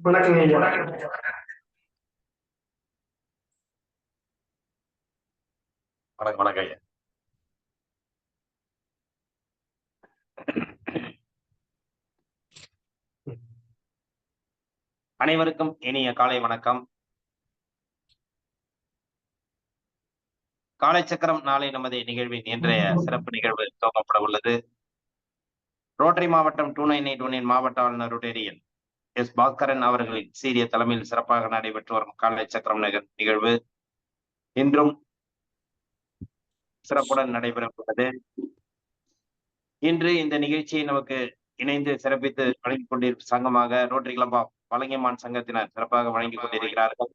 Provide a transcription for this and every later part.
வணக்கங்க ஐயா. வணக்கம் வணக்கம் ஐயா. அனைவருக்கும் இனிய காலை வணக்கம். காலை சக்கரம் நாளை நமது நிகழ்வின் இன்றைய சிறப்பு நிகழ்வு துவங்கப்பட உள்ளது. ரோட்டரி மாவட்டம் 2981 மாவட்ட ஆளுநர் ரொட்டேரியன் எஸ் பாஸ்கரன் அவர்களின் சீரிய தலைமையில் சிறப்பாக நடைபெற்று வரும் காலை சக்கரம் நிகழ்வு இன்றும் சிறப்புடன் நடைபெற உள்ளது. இன்று இந்த நிகழ்ச்சியை நமக்கு இணைந்து சிறப்பித்து வழங்கிக் கொண்டிருக்கும் சங்கமாக ரோட்டரி கிளப் ஆஃப் வலங்கைமான் சங்கத்தினர் சிறப்பாக வழங்கிக் கொண்டிருக்கிறார்கள்.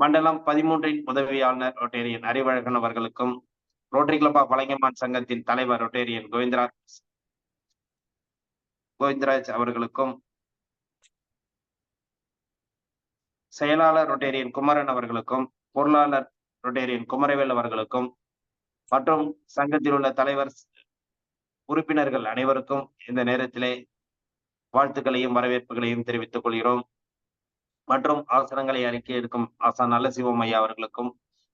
மண்டலம் 13 உதவி ஆளுநர் ரொட்டேரியன் அறிவழகன் அவர்களுக்கும், ரோட்டரி கிளப் ஆஃப் வலங்கைமான் சங்கத்தின் தலைவர் ரொட்டேரியன் கோவிந்தராஜ் அவர்களுக்கும், செயலாளர் ரொட்டேரியன் குமரன் அவர்களுக்கும், பொருளாளர் ரொட்டேரியன் குமரவேல் அவர்களுக்கும் மற்றும் சங்கத்தில் உள்ள தலைவர் உறுப்பினர்கள் அனைவருக்கும் இந்த நேரத்திலே வாழ்த்துக்களையும் வரவேற்புகளையும் தெரிவித்துக் கொள்கிறோம். மற்றும் ஆசனங்களை அறிக்கை எடுக்கும் ஆசான் நல்ல சிவம் ஐயா அவர்களுக்கும்,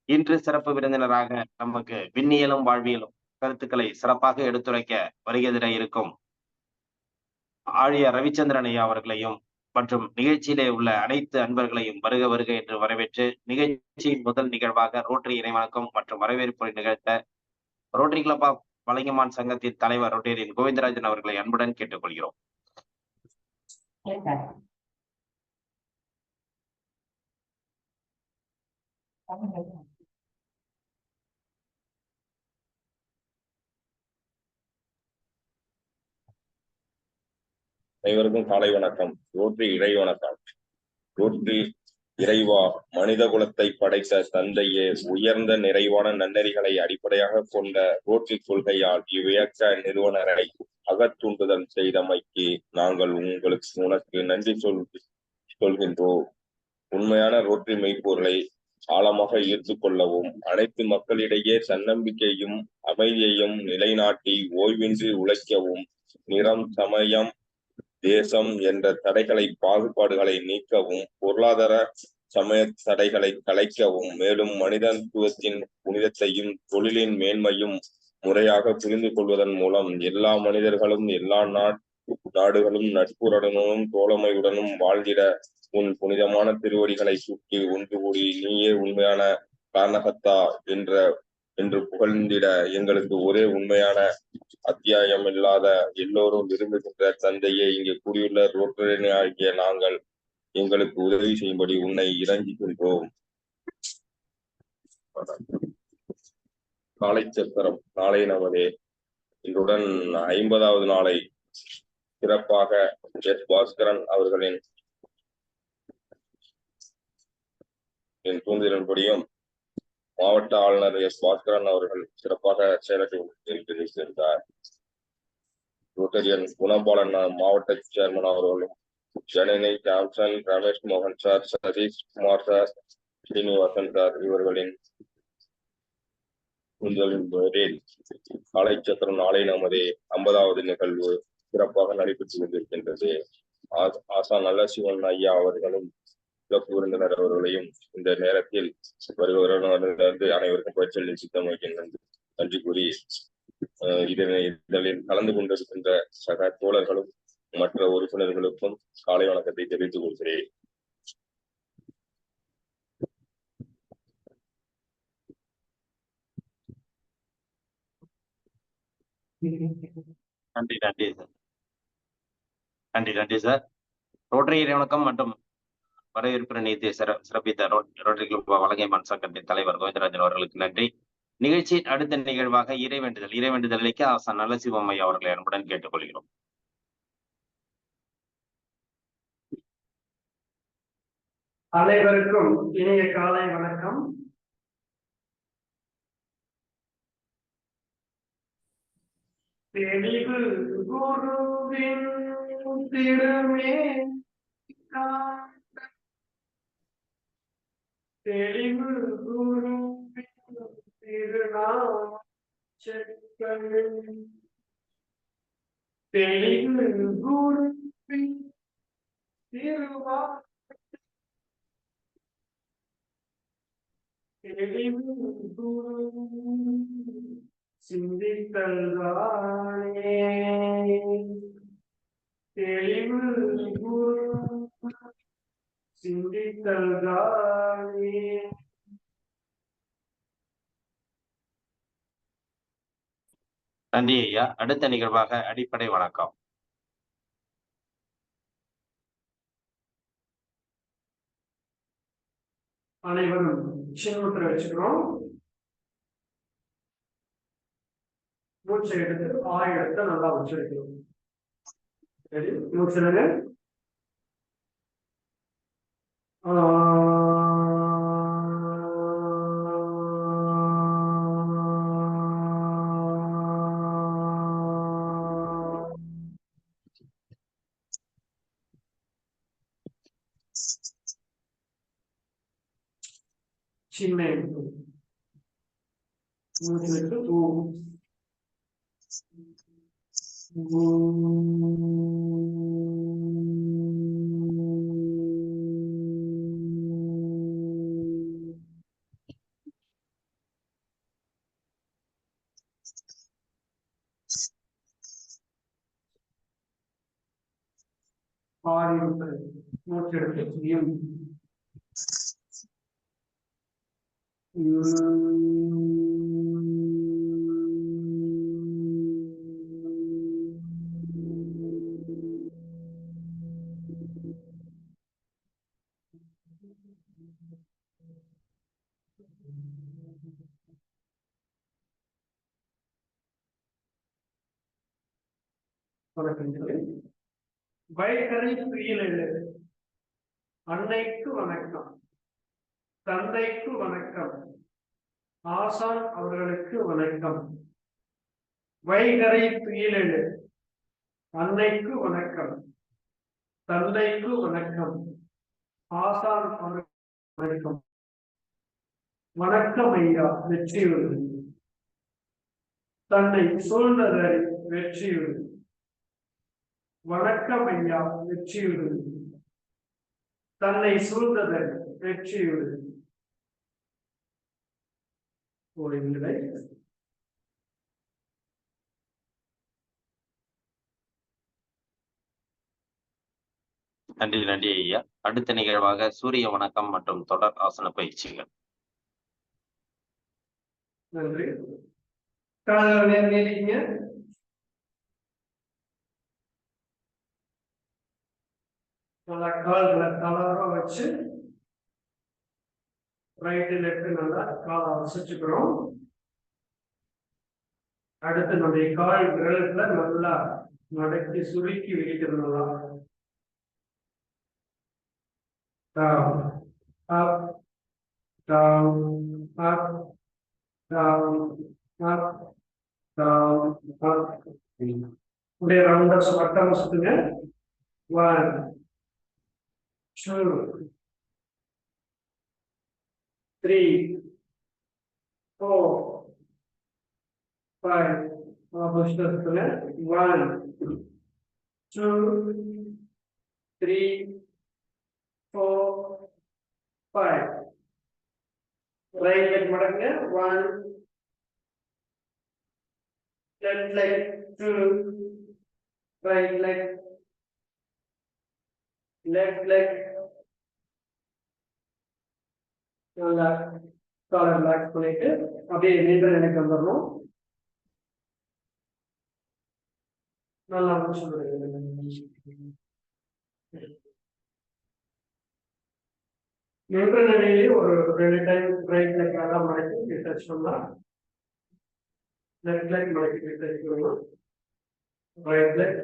இன்று சிறப்பு விருந்தினராக நமக்கு விண்ணியலும் வாழ்வியலும் கருத்துக்களை சிறப்பாக எடுத்துரைக்க வருகிற இருக்கும் ஆழியார் ரவிச்சந்திரன் ஐயா அவர்களையும் மற்றும் நிகழ்ச்சியிலே உள்ள அனைத்து அன்பர்களையும் வருக வருக என்று வரவேற்று நிகழ்ச்சியின் முதல் நிகழ்வாக ரோட்டரி இறைவணக்கம் மற்றும் வரவேற்புரை நிகழ்த்த ரோட்டரி கிளப் ஆஃப் வலங்கைமான் சங்கத்தின் தலைவர் ரொட்டேரியன் கோவிந்தராஜன் அவர்களை அன்புடன் கேட்டுக்கொள்கிறோம். அனைவருக்கும் காலை வணக்கம். ரோட்டரி இறை வணக்கம். ரோட்டரி இறைவா, மனித குலத்தை படைத்த தந்தையே, உயர்ந்த நிறைவான நன்னெறிகளை அடிப்படையாக கொண்ட ரோட்டரி கொள்கையால் இவ்வியக்க நிறுவனரை அகத்தூண்டுதல் செய்தமைக்கு நாங்கள் உனக்கு நன்றி சொல்கின்றோம். உண்மையான ரோட்டரி மெய்ப்பொருளை ஆழமாக ஈர்த்து கொள்ளவும், அனைத்து மக்களிடையே தன்னம்பிக்கையும் அமைதியையும் நிலைநாட்டி ஓய்வின்றி உழைக்கவும், நிறம், சமயம், தேசம் என்ற தடைகளை பாகுபாடுகளை நீக்கவும், பொருளாதார சமய தடைகளை கலைக்கவும், மேலும் மனிதத்துவத்தின் புனிதத்தையும் தொழிலின் மேன்மையும் முறையாக புரிந்து கொள்வதன் மூலம் எல்லா மனிதர்களும் எல்லா நாடுகளும் நட்புடனும் தோழமையுடனும் வாழ்ந்திட உன் புனிதமான திருவடிகளை சுற்றி ஒன்று கூடி நீயே உண்மையான காரணகத்தா என்று புகழ்ந்திட எங்களுக்கு ஒரே உண்மையான அத்தியாயம் இல்லாத எல்லோரும் விரும்புகின்ற தந்தையை இங்கே கூடியுள்ள ரோட்டரி ஆகிய நாங்கள் எங்களுக்கு உதவி செய்யும்படி உன்னை இறங்குகின்றோம். காலை சக்கரம் நாளை நமதே இன்றுடன் 50வது நாளை சிறப்பாக எஸ் பாஸ்கரன் அவர்களின் தூண்டுதலின்படியும் மாவட்ட ஆளுநர் எஸ் பாஸ்கரன் அவர்கள் சிறப்பாக செயலாற்றி சேர்ந்தார். ரோட்டரியன் குணபாலன் மாவட்ட சேர்மன் அவர்களும், ஜனனி ஜாம்சன், ரமேஷ் மோகன் sir, Sathish Kumar sir, Srinivasan sir இவர்களின் தூண்டுதலின் காலை சக்கரம் நாளை நமது 50வது நிகழ்வு சிறப்பாக நடைபெற்று கொண்டிருக்கின்றது. ஆசான் நல்ல சிவன் ஐயா அவர்களும் சிறப்பு விருந்தினர் அவர்களையும் இந்த நேரத்தில் வருகிறவர்கள் அனைவருக்கும் பயிற்சி சித்தமைக்கு நன்றி கூறி இதழில் கலந்து கொண்டிருக்கின்ற சக தோழர்களும் மற்ற உறுப்பினர்களுக்கும் காலை வணக்கத்தை தெரிவித்துக் கொள்கிறேன். நன்றி நன்றி சார். நன்றி சார். ரோட்டரி இறைவணக்கம் மற்றும் வரவேற்பு நீதி சிறப்பித்த ரோட்டரி கிளப் வலங்கைமான் சங்கத்தின் தலைவர் கோவிந்தராஜன் அவர்களுக்கு நன்றி. நிகழ்ச்சியின் அடுத்த நிகழ்வாக இறைவேண்டுதலுக்கு ஆசான் நல்ல சிவம் ஐயா அவர்களை அன்புடன் கேட்டுக்கொள்கிறோம். அனைவருக்கும் இனிய காலை வணக்கம். தெளிவு குருவின் திருமே தெளிவு குருவின் திருநாள் தெளிவு குருவின் திருவா தெளிவு குரு சிந்தித்தல்தானே தெளிவு குரு சிந்தித்தல்தானே. நன்றி ஐயா. அடுத்த நிகழ்வாக அடிப்படை வணக்கம். அனைவரும் சின்னமுத்திரை வச்சுக்கிறோம். மூச்சை எடுத்து ஆயிரத்தை நல்லா உச்சரிக்கிறோம். சரி, மூச்சுடுங்க. சின்ன மூச்சுக்கு ஆயிரத்தை மூச்செடுத்து வைகரை துயிலெழு. அன்னைக்கு வணக்கம், தந்தைக்கு வணக்கம், ஆசான் அவர்களுக்கு வணக்கம். வைகரை துயிலெழு. அன்னைக்கு வணக்கம், தந்தைக்கு வணக்கம், ஆசான் அவர்களுக்கு வணக்கம். வணக்கம் ஐயா வெற்றியுறு. தன்னை சூழ்ந்ததை வெற்றியுறு. வணக்கம் ஐயா வெற்றியுறு. தன்னை சூழ்ந்ததை வெற்றியுறு. ஒரு நிலை. நன்றி நன்றி ஐயா. அடுத்த நிகழ்வாக சூரிய வணக்கம் மற்றும் தொடர் ஆசன பயிற்சிகள். நன்றி. கால்களை நீட்டிங்க. நல்லா கால்களை தளர வச்சு ரைட்டு லெஃப்ட் நல்லா காலை அசைச்சுக்கிறோம். அடுத்து நம்முடைய கால் விரல்களை நல்லா மடக்கி சுருக்கி வைக்கிறோம். Down, up, down, up, down, up, down, up. அப்படியே ரவுண்டா வட்டமா சுத்துங்க. 1, 2, 3, 4, 5. ஆப்போசிட் சுத்துங்க. 1, 2, 3, 4, 5. ரைட் லெக் மடக்குங்க. 1, left leg 2, right leg, left leg. நல்லா காலை ரிலாக்ஸ் பண்ணிட்டு அப்படியே நீண்ட நிலைக்கு வந்துடணும். நல்லா நின்ற நிலையிலே ஒரு 2 டைம் ரைட் லெக் நல்லா மடக்கி டச் பண்ணலாம். லெஃப்ட் லெக் மடக்கி டச் பண்ணலாம். Right leg,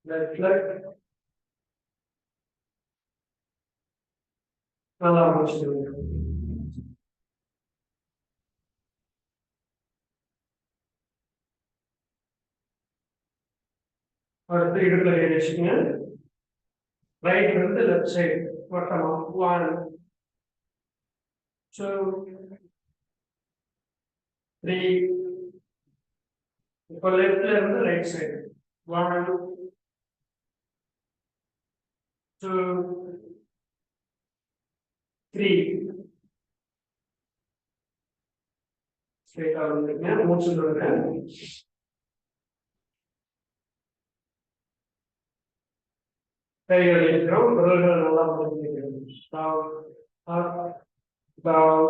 left leg. நல்லா முடிச்சுடுங்க. அடுத்து இடுப்புல கை வச்சுக்கங்க. ரைட் இருந்து லெஃப்ட் சைடு வட்டமா. 1, 2, 3, இப்போ லெஃப்ட்ல இருந்து ரைட் சைடு 1 2 3 ஸ்ட்ரைட்டா வந்துருங்க மூச்சு விடுங்க கைகள் இருக்கிறோம் விரல்கள் நல்லா முடிஞ்சிருக்கணும் down up down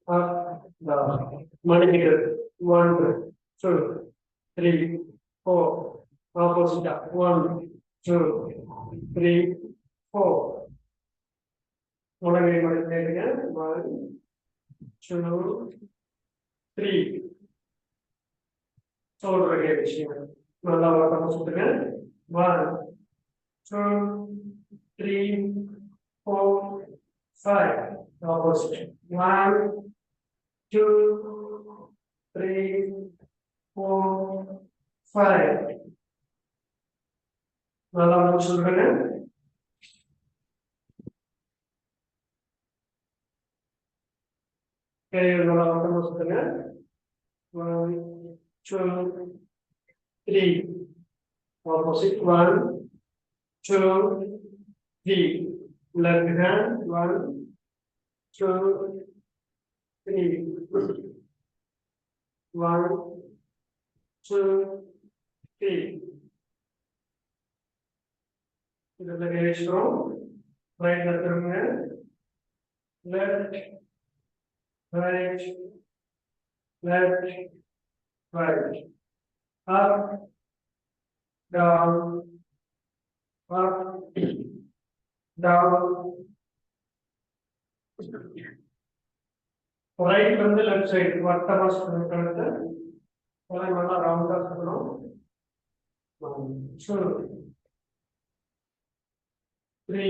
up down மடக்கிட்டு 1 2 3 4 ஆப்போசிட்டா 1 2 3 4 முழங்கை மடக்கிடுங்க 1 2 3 சொல்ற விஷயம் நல்லா வளர்க்க சுத்துங்க 1 2 3 4 5 opposite 1 2 3 4 5 நல்லா சொல்றேங்க கைகள் நல்லா வளர்க்க சுத்துங்க 1 2 3 opposite 1 2 3 left hand 1 2 3 1 2 3 இதுல கேஷ்ரோம் ரைட்ல திரும்புங்க left right left right up down up down right வந்து left side வட்டமா சுத்தறது ஒரே நல்லா ரவுண்டா சுத்தணும் 1 2 3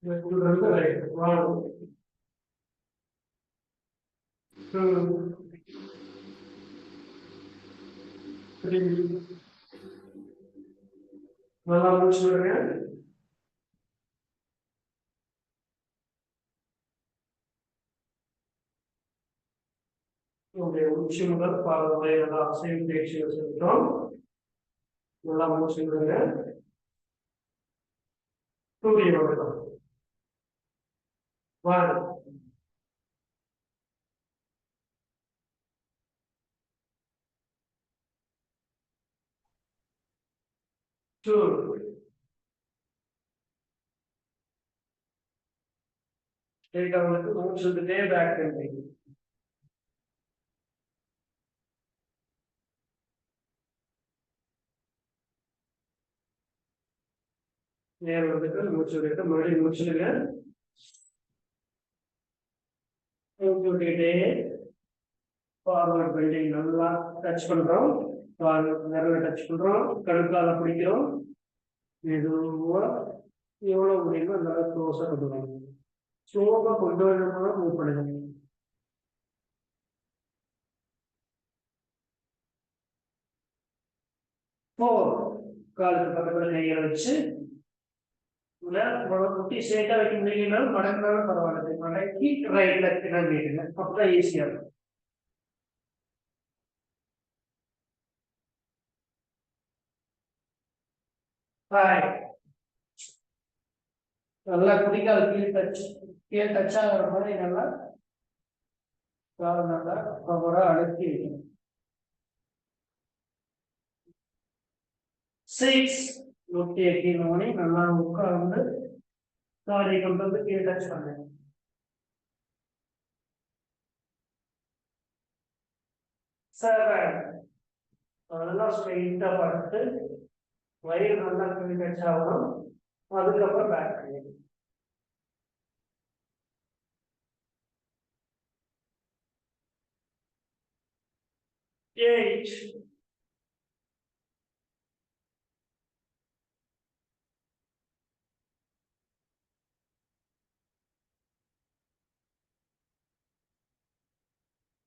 இது right 1 2 3 நல்லா முடிச்சுடுங்க உங்களுடைய உச்சி முதல் பாதத்தை நல்லா அசைவு பயிற்சி வச்சிருக்கிறோம் நல்லா முடிச்சுடுங்க சூரிய வணக்கம் 1 2 ஸ்ட்ரைட்டா வந்து மூச்சுட்டே பேக் பெண்டிங் நேரா வந்துட்டு மூச்சு விட்டு மறுபடியும் முடிச்சுடுங்க மூச்சு விட்டுக்கிட்டே ஃபார்வர்ட் பெண்டிங் நல்லா டச் பண்றோம் விரலை டச் பண்றோம் கழுக்கால பிடிக்கிறோம் மெதுவா எவ்வளவு முடியுமோ நல்லா க்ளோஸா கொண்டு வரணும் ஸ்லோவா கொண்டு வரணும்னா மூவ் பண்ணுங்க காலுக்கு பக்கத்துல கைகளை வச்சு முட்டி ஸ்ட்ரைட்டா வைக்க முடியலனாலும் மடங்கினாலும் பரவாயில்ல மடக்கி ரைட்ல கிளம்பிடுங்க அப்பதான் ஈஸியா இருக்கும் நல்லா குடிக்கால கீழ் டச் ஆகிற மாதிரி நல்லா கால் நல்லா பவரா அழுத்தி வைக்கணும் 6 முட்டி எட்டினோடனே நல்லா உட்கார்ந்து காலை கொண்டு வந்து கீழ் டச் பண்ணுங்க 7 நல்லா ஸ்ட்ரெயிட்டா படுத்து வயிறு நல்லா கீழ் டச் ஆகணும் அதுக்கப்புறம் பேக் பண்ணுங்க 8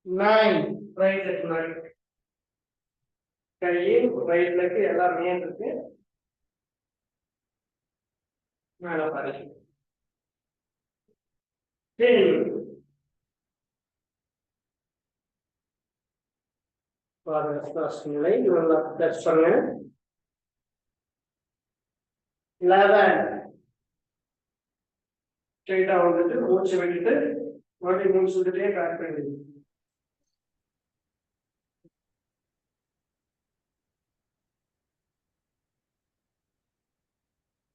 9 ரைட் லெக் முன்னாடி கையில் ரைட் லெக் எல்லாம் மேல் இருக்கு மேல பாருங்க 10 நிலை நல்லா டச் பண்ணுங்க. 11 ஸ்ட்ரைட்டா வந்துட்டு மூச்சு விட்டுட்டு மறுபடியும் மூச்சு விட்டுட்டே பேக் பண்ணிடுங்க.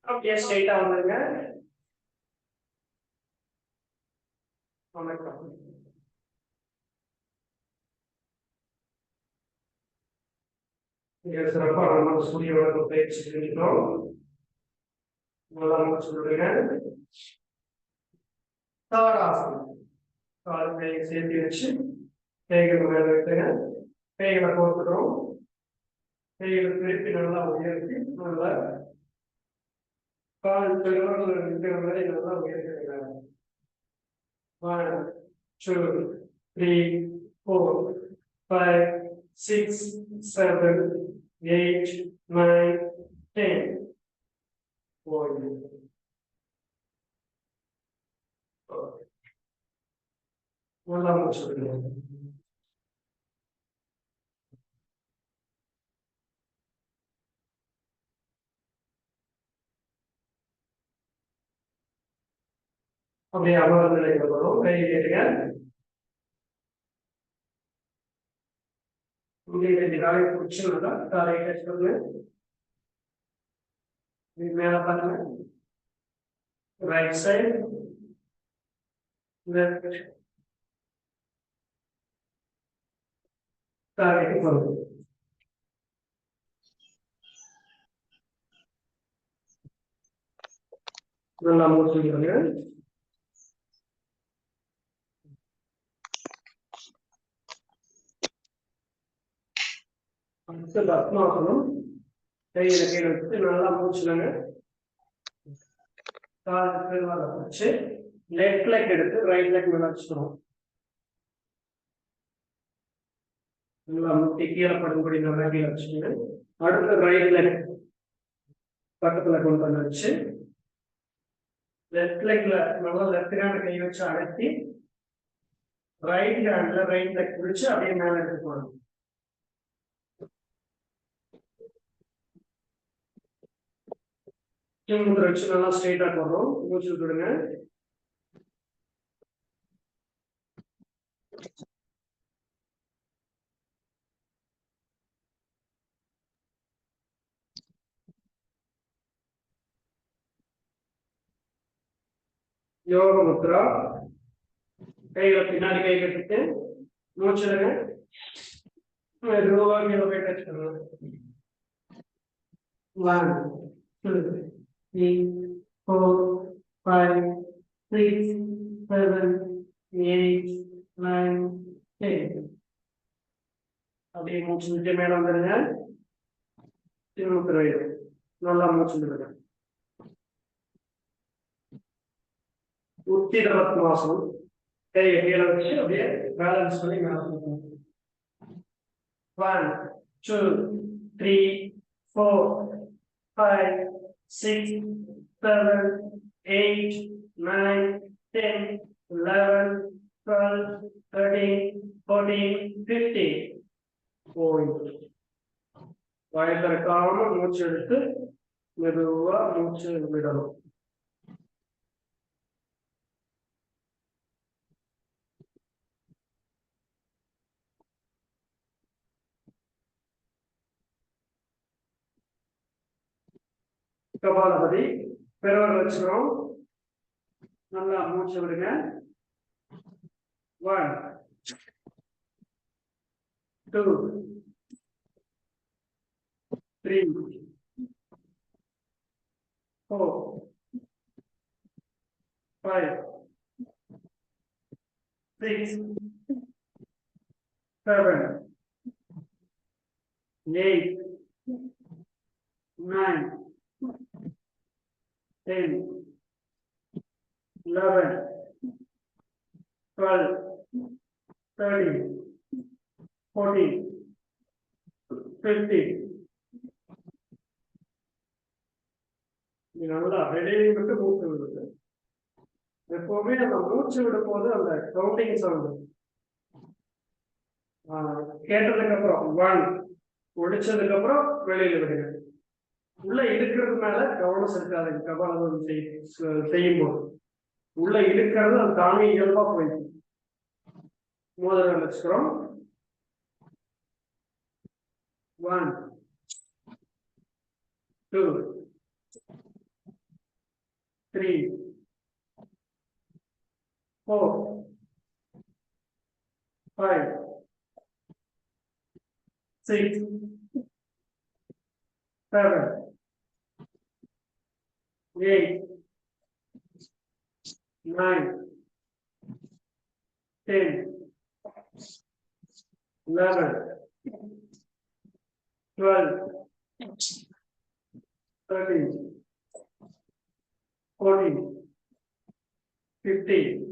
அப்படியே ஸ்ட்ரைட்டா வந்துருங்க. வணக்கம். சிறப்பாக நம்ம சூரிய வணக்கம் பயிற்சி செஞ்சுக்கிறோம். நல்லா மூச்சு விடுங்க. தாராசனம். கால்களை சேர்த்து வச்சு கைகளை மேல வைத்துங்க. கைகளை கோர்த்துக்கிறோம். கைகளை திருப்பி நல்லா உயர்த்தி நல்லா கால் பெருவர்கள் இருக்கிற மாதிரி நல்லா உயர்த்திக்கிறாங்க. 1 2 3 4 5 6 7 8 9 10 நல்லா மூச்சு விடுங்க. அப்படியே அமர்ந்த நிலைக்கு வரும். கை கேட்டுங்க. காலை பிடிச்சி நல்லா காலை டச் பண்ணுங்க. மேல பாருங்க. ரைட் சைடு லெஃப்ட் காலைக்கு போகும். நல்லா மூச்சு விடுங்க. அடுத்து பத்மாசனம். கையில கீழே வச்சு நல்லா மூச்சுலங்க. காலுக்கு வச்சு லெஃப்ட் லெக் எடுத்து ரைட் லெக் மேல வச்சுக்கிறோம். நல்லா முட்டி கீழே படும்படி நல்லா கீழே வச்சுக்கோங்க. அடுத்து ரைட் லெக் பக்கத்துல கொண்டு வந்து வச்சு லெஃப்ட் லெக்ல நல்லா லெஃப்ட் ஹேண்ட் கை வச்சு அடக்கி ரைட் ஹேண்ட்ல ரைட் லெக் பிடிச்சு அப்படியே மேல எடுத்துக்கணும். வச்சு நல்லா ஸ்ட்ரெயிட்டா போடுறோம். மூச்சு விடுங்க. யோக முத்ரா. கைகளை பின்னாடி கை கட்டிட்டு மூச்சுடுங்க. மெதுவா கீழே போய் டச் பண்ணுங்க. 1 2 3 4 5 6 7 8 9 10. அப்படியே மூச்சு விட்டு மேல வந்துருங்க. திரும்ப நல்லா மூச்சு விடுங்க. உத்திர பத்மாசனம். கையை கீழே வச்சு அப்படியே பேலன்ஸ் பண்ணி மேல 1 2 3 4 5 6 7 8 9 10 11 12 13 14 15. வாயை திறக்காம மூச்சு எடுத்து மெதுவா மூச்சு விடணும். கபாலபதி. பெருவர்கள் வச்சுக்கிறோம். நல்லா மூச்சு விடுங்க. 1 2 3 4 5 6 7 8 9 10 11 12 13 14 15. நல்லா வெளியே விட்டு மூச்சு விடுது. எப்பவுமே அந்த மூச்சு விடும் போது அந்த கவுண்டிங் சவுண்ட் கேட்டதுக்கு அப்புறம் 1 ஒழிச்சதுக்கு அப்புறம் வெளியில விடுங்க. உள்ள இழுக்கிறது மேல கவனம் செலுத்தாதுங்க. கபாலபதி செய்யும் போது உள்ள இழுக்கிறது அது தானே இயல்பா போயிடும். மோதிரம் வச்சுக்கிறோம். 1 2 3 4 5 6 7 8 9 10 11 12 13 14 15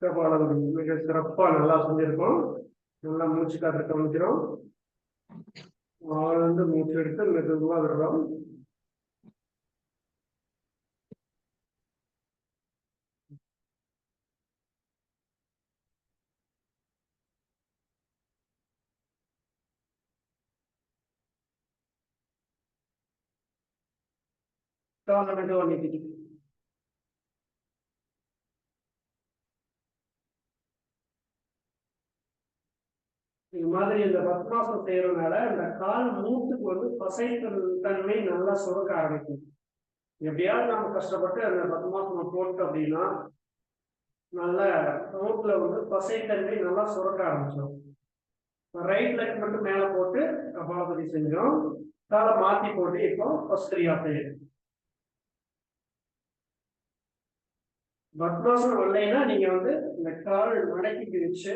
கபாலபதி மிக சிறப்பா நல்லா செஞ்சிருக்கோம். நல்லா மூச்சு காற்று கவனிக்கிறோம். ஆழ்ந்து மூச்சு எடுத்து மெதுவா விடுறோம். காலை மெதுவா நீட்டிக்கிட்டு இது மாதிரி இந்த பத்மாசனம் செய்யறதுனால இந்த கால் மூட்டுக்கு வந்து தன்மை நல்லா சுரக்க ஆரம்பிக்கும். எப்படியாவது நம்ம கஷ்டப்பட்டு அந்த பத்மாசனம் போட்டு அப்படின்னா நல்ல மூட்டுல வந்து பசைத்தன்மை நல்லா சுரக்க ஆரம்பிச்சிடும். ரைட் லெக் மட்டும் மேல போட்டு கபாலபதி செஞ்சோம். காலை மாத்தி போட்டு இப்போ பஸ்திரியா செய்யுது. பத்மாசனம் வரலைன்னா நீங்க வந்து இந்த கால் மடக்கி பிரிச்சு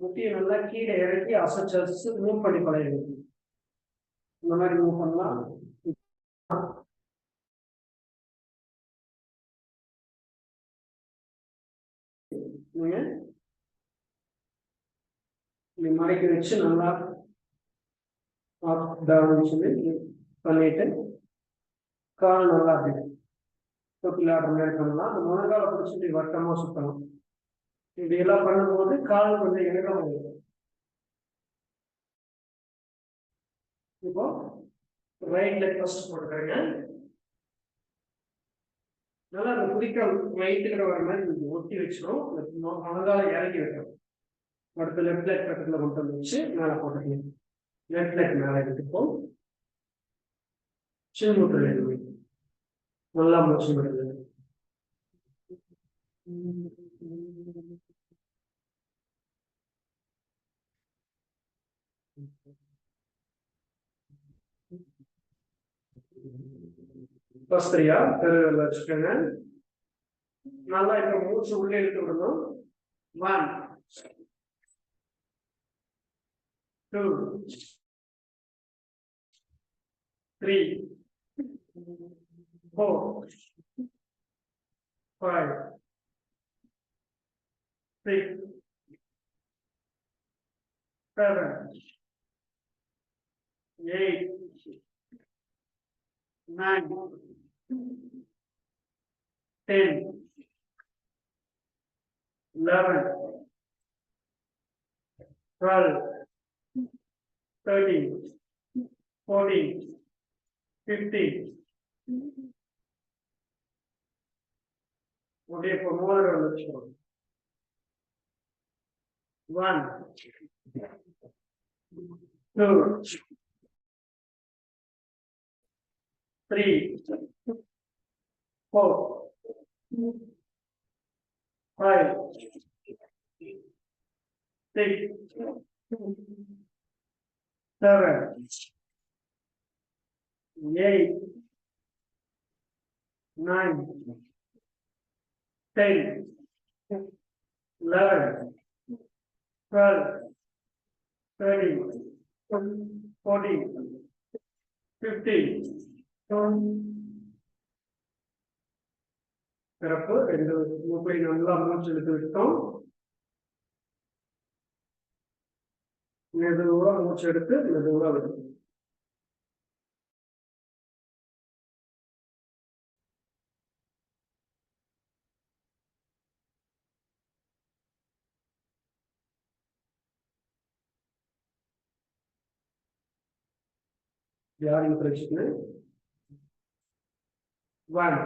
முட்டியை நல்லா கீழே இறக்கி அசைச்சு மூவ் பண்ணி பழகிடுது. இந்த மாதிரி மூவ் பண்ணலாம். நீங்க மடக்கி வச்சு நல்லா பண்ணிட்டு கால் நல்லா அப்படி தொட்டில் ஆடுற மாதிரி பண்ணலாம். அந்த முழங்கால பிடிச்சிட்டு வட்டமா சுத்தலாம். இப்படி எல்லாம் பண்ணும்போது கால் கொஞ்சம் இறக்கம் ஆகும். இப்போ ரைட் லெக் ஃபர்ஸ்ட் போட்டுக்கிறேங்க. நல்லா அந்த குதிக்கால் ரைட்டுக்கிற வர மாதிரி நீங்க ஒட்டி வச்சிடும். முழங்கால இறக்கி வைக்கணும். அடுத்த லெஃப்ட் லெக் பக்கத்துல கொண்டு வந்து வச்சு மேலே போட்டுக்கணும். லெஃப்ட் லெக் மேலே எடுத்துப்போம். சின்முட்டில் எழுதி நல்லா மூச்சு விடுது. பஸ்திரியா பெருவிரல் வச்சுக்கோங்க. நல்லா இப்ப மூச்சு உள்ளே இழுத்து விடணும். 1 2 3 4 5 6 7 8 9 10 11 12 13 14 15 அப்படியே இப்போ மோதிரம் வச்சுக்கணும். 1 2 3 4 5 6 7 8 9 10 11 12 13 14 15 சிறப்பு. 2 மூக்கை நல்லா மூச்சு இழுத்து விட்டோம். மெதுவா மூச்சு எடுத்து மெதுவா விடும். யாரையும் பிரச்சனை 1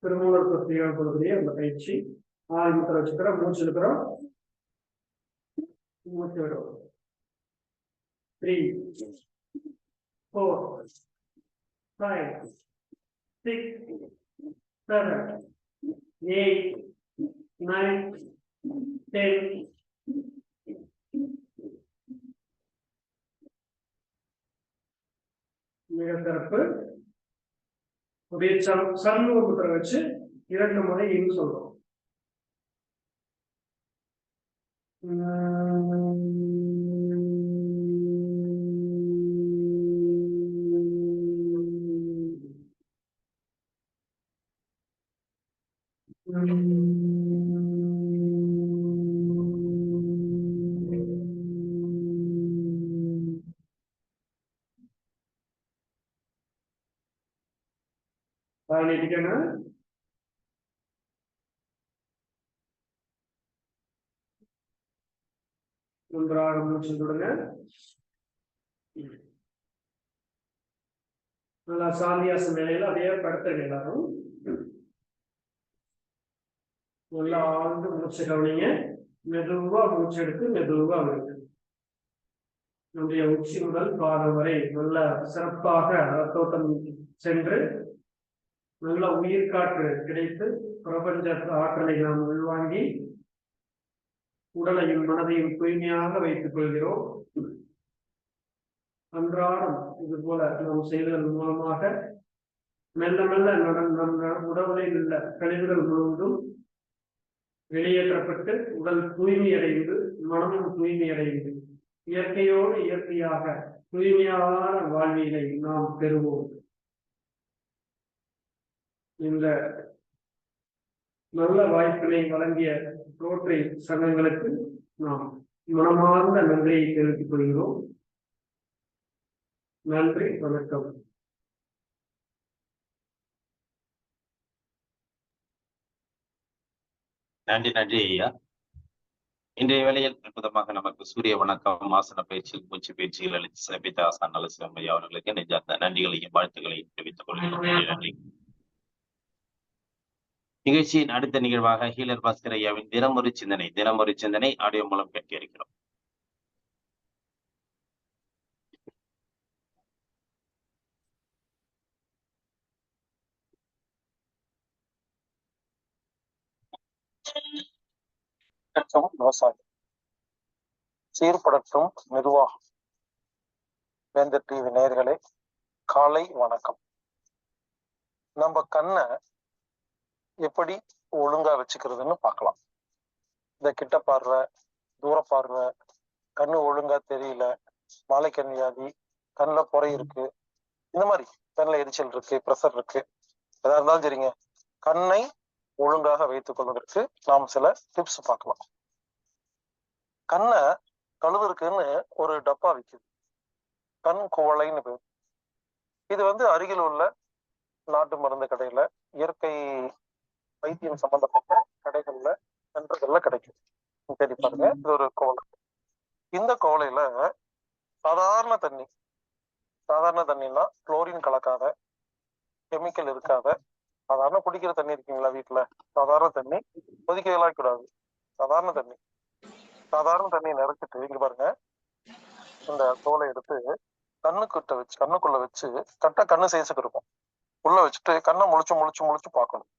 திருமூலர் பத்திரிகை கொடுக்கக்கூடிய அந்த பயிற்சி ஆரம்பத்தில் வச்சுக்கிறோம். மூச்சு இருக்கிறோம், மூச்சு விடும். 3 4 5 6 7 8 9 10 மிக சிறப்பு. சண்முகத்தை வச்சு 2 முறை இன்னு சொல்றோம். ஒன்றாக மூச்சு விடுங்க. நல்லா சாந்தியாச நிலையில அதே படுத்துங்க. எல்லாரும் நல்லா ஆழ்ந்து மூச்சு கவனிங்க. மெதுவா மூச்சு எடுத்து மெதுவா விடுங்க. நம்முடைய உச்சி முதல் பாதம் வரை நல்ல சிறப்பாக ரத்தோட்டம் சென்று நல்ல உயிர் காற்று கிடைத்து பிரபஞ்ச ஆற்றலை நாம் உள்வாங்கி உடலையும் மனதையும் தூய்மையாக வைத்துக் கொள்கிறோம். அன்றாடம் இது போல நாம் செய்வதன் மூலமாக மெல்ல மெல்ல நம் உடலில் உள்ள கழிவுகள் முழுவதும் வெளியேற்றப்பட்டு உடல் தூய்மை அடைந்து மனமும் தூய்மை அடைந்து இயற்கையோடு இயற்கையாக தூய்மையான வாழ்வியலை நாம் பெறுவோம். இந்த நல்ல வாய்ப்பினை வழங்கிய ரோட்டரி சங்கங்களுக்கு நாம் மனமார்ந்த நன்றியை தெரிவித்துக் கொள்கிறோம். நன்றி, வணக்கம். நன்றி ஐயா. இன்றைய வேளையில் அற்புதமாக நமக்கு சூரிய வணக்கம், ஆசன பயிற்சி, மூச்சு பயிற்சிகள் அளித்து சிறப்பித்த ஆசான் நலசிவம் ஐயா அவர்களுக்கு நெஞ்சார்ந்த நன்றிகளையும் வாழ்த்துக்களையும் தெரிவித்துக் கொள்கிறோம். நன்றி. நிகழ்ச்சியின் அடுத்த நிகழ்வாக ஹீலர் பாஸ்கர் ஐயாவின் தினமொரு சிந்தனை ஆடியோ மூலம் கேட்க இருக்கிறோம். விவசாயம் சீர்படுத்தும் நிர்வாகம். வேந்தர் டிவி நேயர்களே, காலை வணக்கம். நம்ம கண்ணை எப்படி ஒழுங்கா வச்சுக்கிறதுன்னு பார்க்கலாம். இந்த கிட்ட பார்வை, தூர பார்வை, கண்ணு ஒழுங்கா தெரியல, மாலைக்கண் வியாதி, கண்ணில் புரை இருக்கு, இந்த மாதிரி கண்ணில் எரிச்சல் இருக்கு, ப்ரெஷர் இருக்கு, எதா இருந்தாலும் சரிங்க, கண்ணை ஒழுங்காக வைத்துக் கொள்வதற்கு நாம் சில டிப்ஸ் பார்க்கலாம். கண்ணை கழுவுறதுக்குன்னு ஒரு டப்பா விற்குது, கண் குவளைன்னு பேர். இது அருகில் உள்ள நாட்டு மருந்து கடையில, இயற்கை வைத்தியம் சம்பந்தப்பட்ட கடைகள்ல, சென்டர்கள்ல கிடைக்கும். சரி பாருங்க, இது ஒரு குவளை. இந்த குவளையில சாதாரண தண்ணின்னா குளோரின் கலக்காத, கெமிக்கல் இருக்காத, சாதாரண குடிக்கிற தண்ணி இருக்கீங்களா வீட்டுல, சாதாரண தண்ணி, கொதிக்கலாம் கூடாது, சாதாரண தண்ணி நிறச்சிட்டு இங்க பாருங்க, இந்த தோலை எடுத்து கண்ணுக்குள்ள வச்சு கரெக்டா கண்ணு சைஸுக்கு இருக்கும், உள்ள வச்சுட்டு கண்ணை முழிச்சு பார்க்கணும்.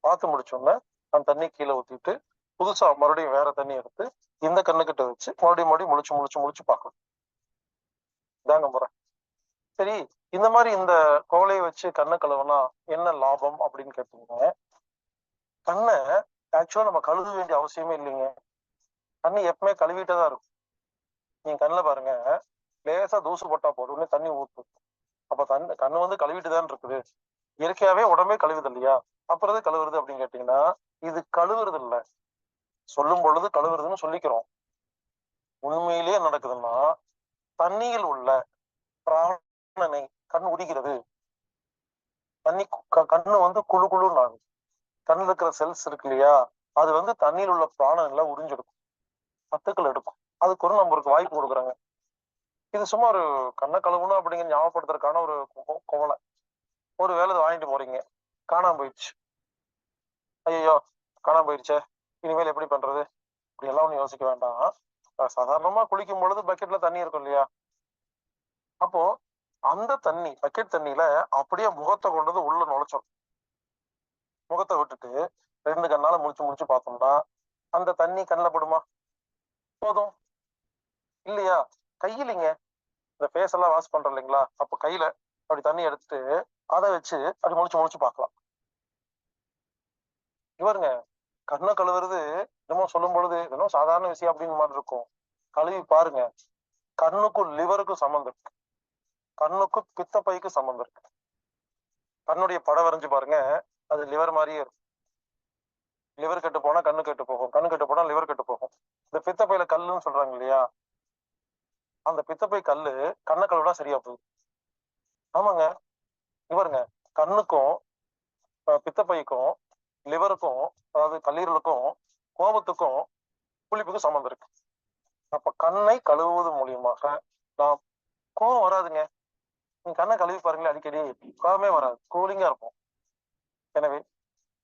பார்த்து முடிச்சோன்னா அந்த தண்ணி கீழே ஊத்திட்டு புதுசா மறுபடியும் வேற தண்ணி எடுத்து இந்த கண்ணுக்கிட்ட வச்சு மறுபடியும் முழிச்சு பார்க்கணும். இதாங்க முறை. சரி, இந்த மாதிரி இந்த கோலையை வச்சு கண்ணை கழுவுனா என்ன லாபம் அப்படின்னு கேட்டீங்க. கண்ணை ஆக்சுவலா நம்ம கழுவ வேண்டிய அவசியமே இல்லைங்க. கண்ணு எப்பவுமே கழுவிட்டே தான் இருக்கும். நீங்க கண்ணில் பாருங்க, லேசா தூசு போட்டா போதும் தண்ணி ஊத்து. அப்ப கண்ணு கழுவிட்டு தான் இருக்குது. இயற்கையாவே உடம்பே கழுவுது இல்லையா, அப்புறம் எது கழுவுறது அப்படின்னு கேட்டீங்கன்னா, இது கழுவுறது இல்லை, சொல்லும் பொழுது கழுவுறதுன்னு சொல்லிக்கிறோம். உண்மையிலேயே நடக்குதுன்னா தண்ணியில் உள்ள பிராணனை கண் உரிக்கிறது. கண்ணு குழுன்னு ஆகும். கண்ணில் இருக்கிற செல்ஸ் இருக்கு இல்லையா, அது தண்ணியில் உள்ள பிராணனை உறிஞ்செடுக்கும், சத்துக்கள் எடுக்கும். அதுக்கு ஒரு நம்மளுக்கு வாய்ப்பு கொடுக்குறாங்க. இது சும்மா ஒரு கண்ணை கழுவணும் அப்படிங்கிற ஞாபகப்படுத்துறதுக்கான ஒரு குவளை. ஒரு வேலை இதை வாங்கிட்டு போறீங்க, காணாம போயிடுச்சு. ஐயோ காணாம போயிடுச்சே, இனிமேல் எப்படி பண்றது? இப்படி எல்லாம் ஒன்றும் யோசிக்க வேண்டாம். சாதாரணமா குளிக்கும் பொழுது பக்கெட்ல தண்ணி இருக்கும் இல்லையா? அப்போ அந்த தண்ணி, பக்கெட் தண்ணியில அப்படியே முகத்தை கொண்டது உள்ள நுழைச்சிடும். முகத்தை விட்டுட்டு 2 கண்ணால முடிச்சு பார்த்தோம்னா அந்த தண்ணி கண்ணில் படுமா? போதும் இல்லையா? கையிலிங்க, இந்த ஃபேஸ் எல்லாம் வாஷ் பண்றோம் இல்லைங்களா? அப்ப கையில அப்படி தண்ணி எடுத்துட்டு அதை வச்சு அப்படி முடிச்சு பார்க்கலாம். இவருங்க கண்ணை கழுவுறது என்னமோ சொல்லும் பொழுது இன்னும் சாதாரண விஷயம் அப்படின்னு மாதிரி இருக்கும். கழுவி பாருங்க, கண்ணுக்கும் லிவருக்கும் சம்மந்தம் இருக்கு, கண்ணுக்கும் பித்தப்பைக்கு சம்மந்தம் இருக்கு. கண்ணுடைய படம் வரைஞ்சு பாருங்க, அது லிவர் மாதிரியே இருக்கும். லிவர் கெட்டு போனா கண்ணு கெட்டு போகும், கண்ணு கெட்டு போனா லிவர் கெட்டு போகும். இந்த பித்தப்பையில கல்லுன்னு சொல்றாங்க இல்லையா? அந்த பித்தப்பை கல்லு கண்ணை கழுவினா சரியா போகுது. ஆமாங்க, இவருங்க கண்ணுக்கும் பித்தப்பைக்கும் லிவருக்கும், அதாவது கல்லீரலுக்கும் கோபத்துக்கும் புளிப்புக்கும் சம்மந்தம் இருக்கு. அப்ப கண்ணை கழுவுவது மூலியமாக நாம் கோபம் வராதுங்க. நீங்க கண்ணை கழுவி பாருங்களேன், அடிக்கடி கோபமே வராது, கூலிங்கா இருக்கும். எனவே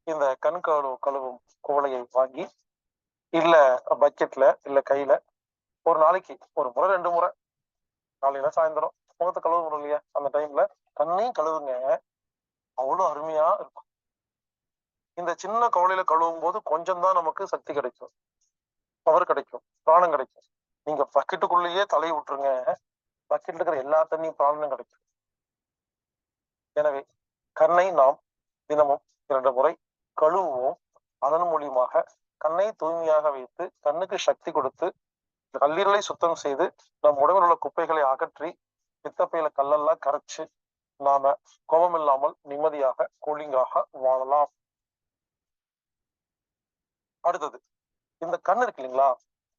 இந்த கண் கழுவும் குவளையை வாங்கி இல்ல பக்கெட்ல இல்ல கையில ஒரு நாளைக்கு ஒரு முறை 2 முறை, காலையில சாயந்தரம் முகத்தை கழுவுறோம் இல்லையா, அந்த டைம்ல கண்ணையும் கழுவுங்க, அவ்வளவு அருமையா இருக்கும். இந்த சின்ன குவளையில கழுவும் போது கொஞ்சம் தான் நமக்கு சக்தி கிடைக்கும், பவர் கிடைக்கும், பிராணம் கிடைக்கும். நீங்க பக்கெட்டுக்குள்ளேயே தலையை விட்டுருங்க, பக்கெட்ல இருக்கிற எல்லா தண்ணியும் பிராணம் கிடைக்கும். எனவே கண்ணை நாம் தினமும் 2 முறை கழுவுவோம். அதன் மூலியமாக கண்ணை தூய்மையாக வைத்து கண்ணுக்கு சக்தி கொடுத்து கல்லீரலை சுத்தம் செய்து நம் உடம்பில் உள்ள குப்பைகளை அகற்றி பித்தப்பையில கல்லெல்லாம் கரைச்சு நாம கோபம் இல்லாமல் நிம்மதியாக கூலிங்காக வாழலாம். அடுத்தது இந்த கண் இருக்கு இல்லைங்களா,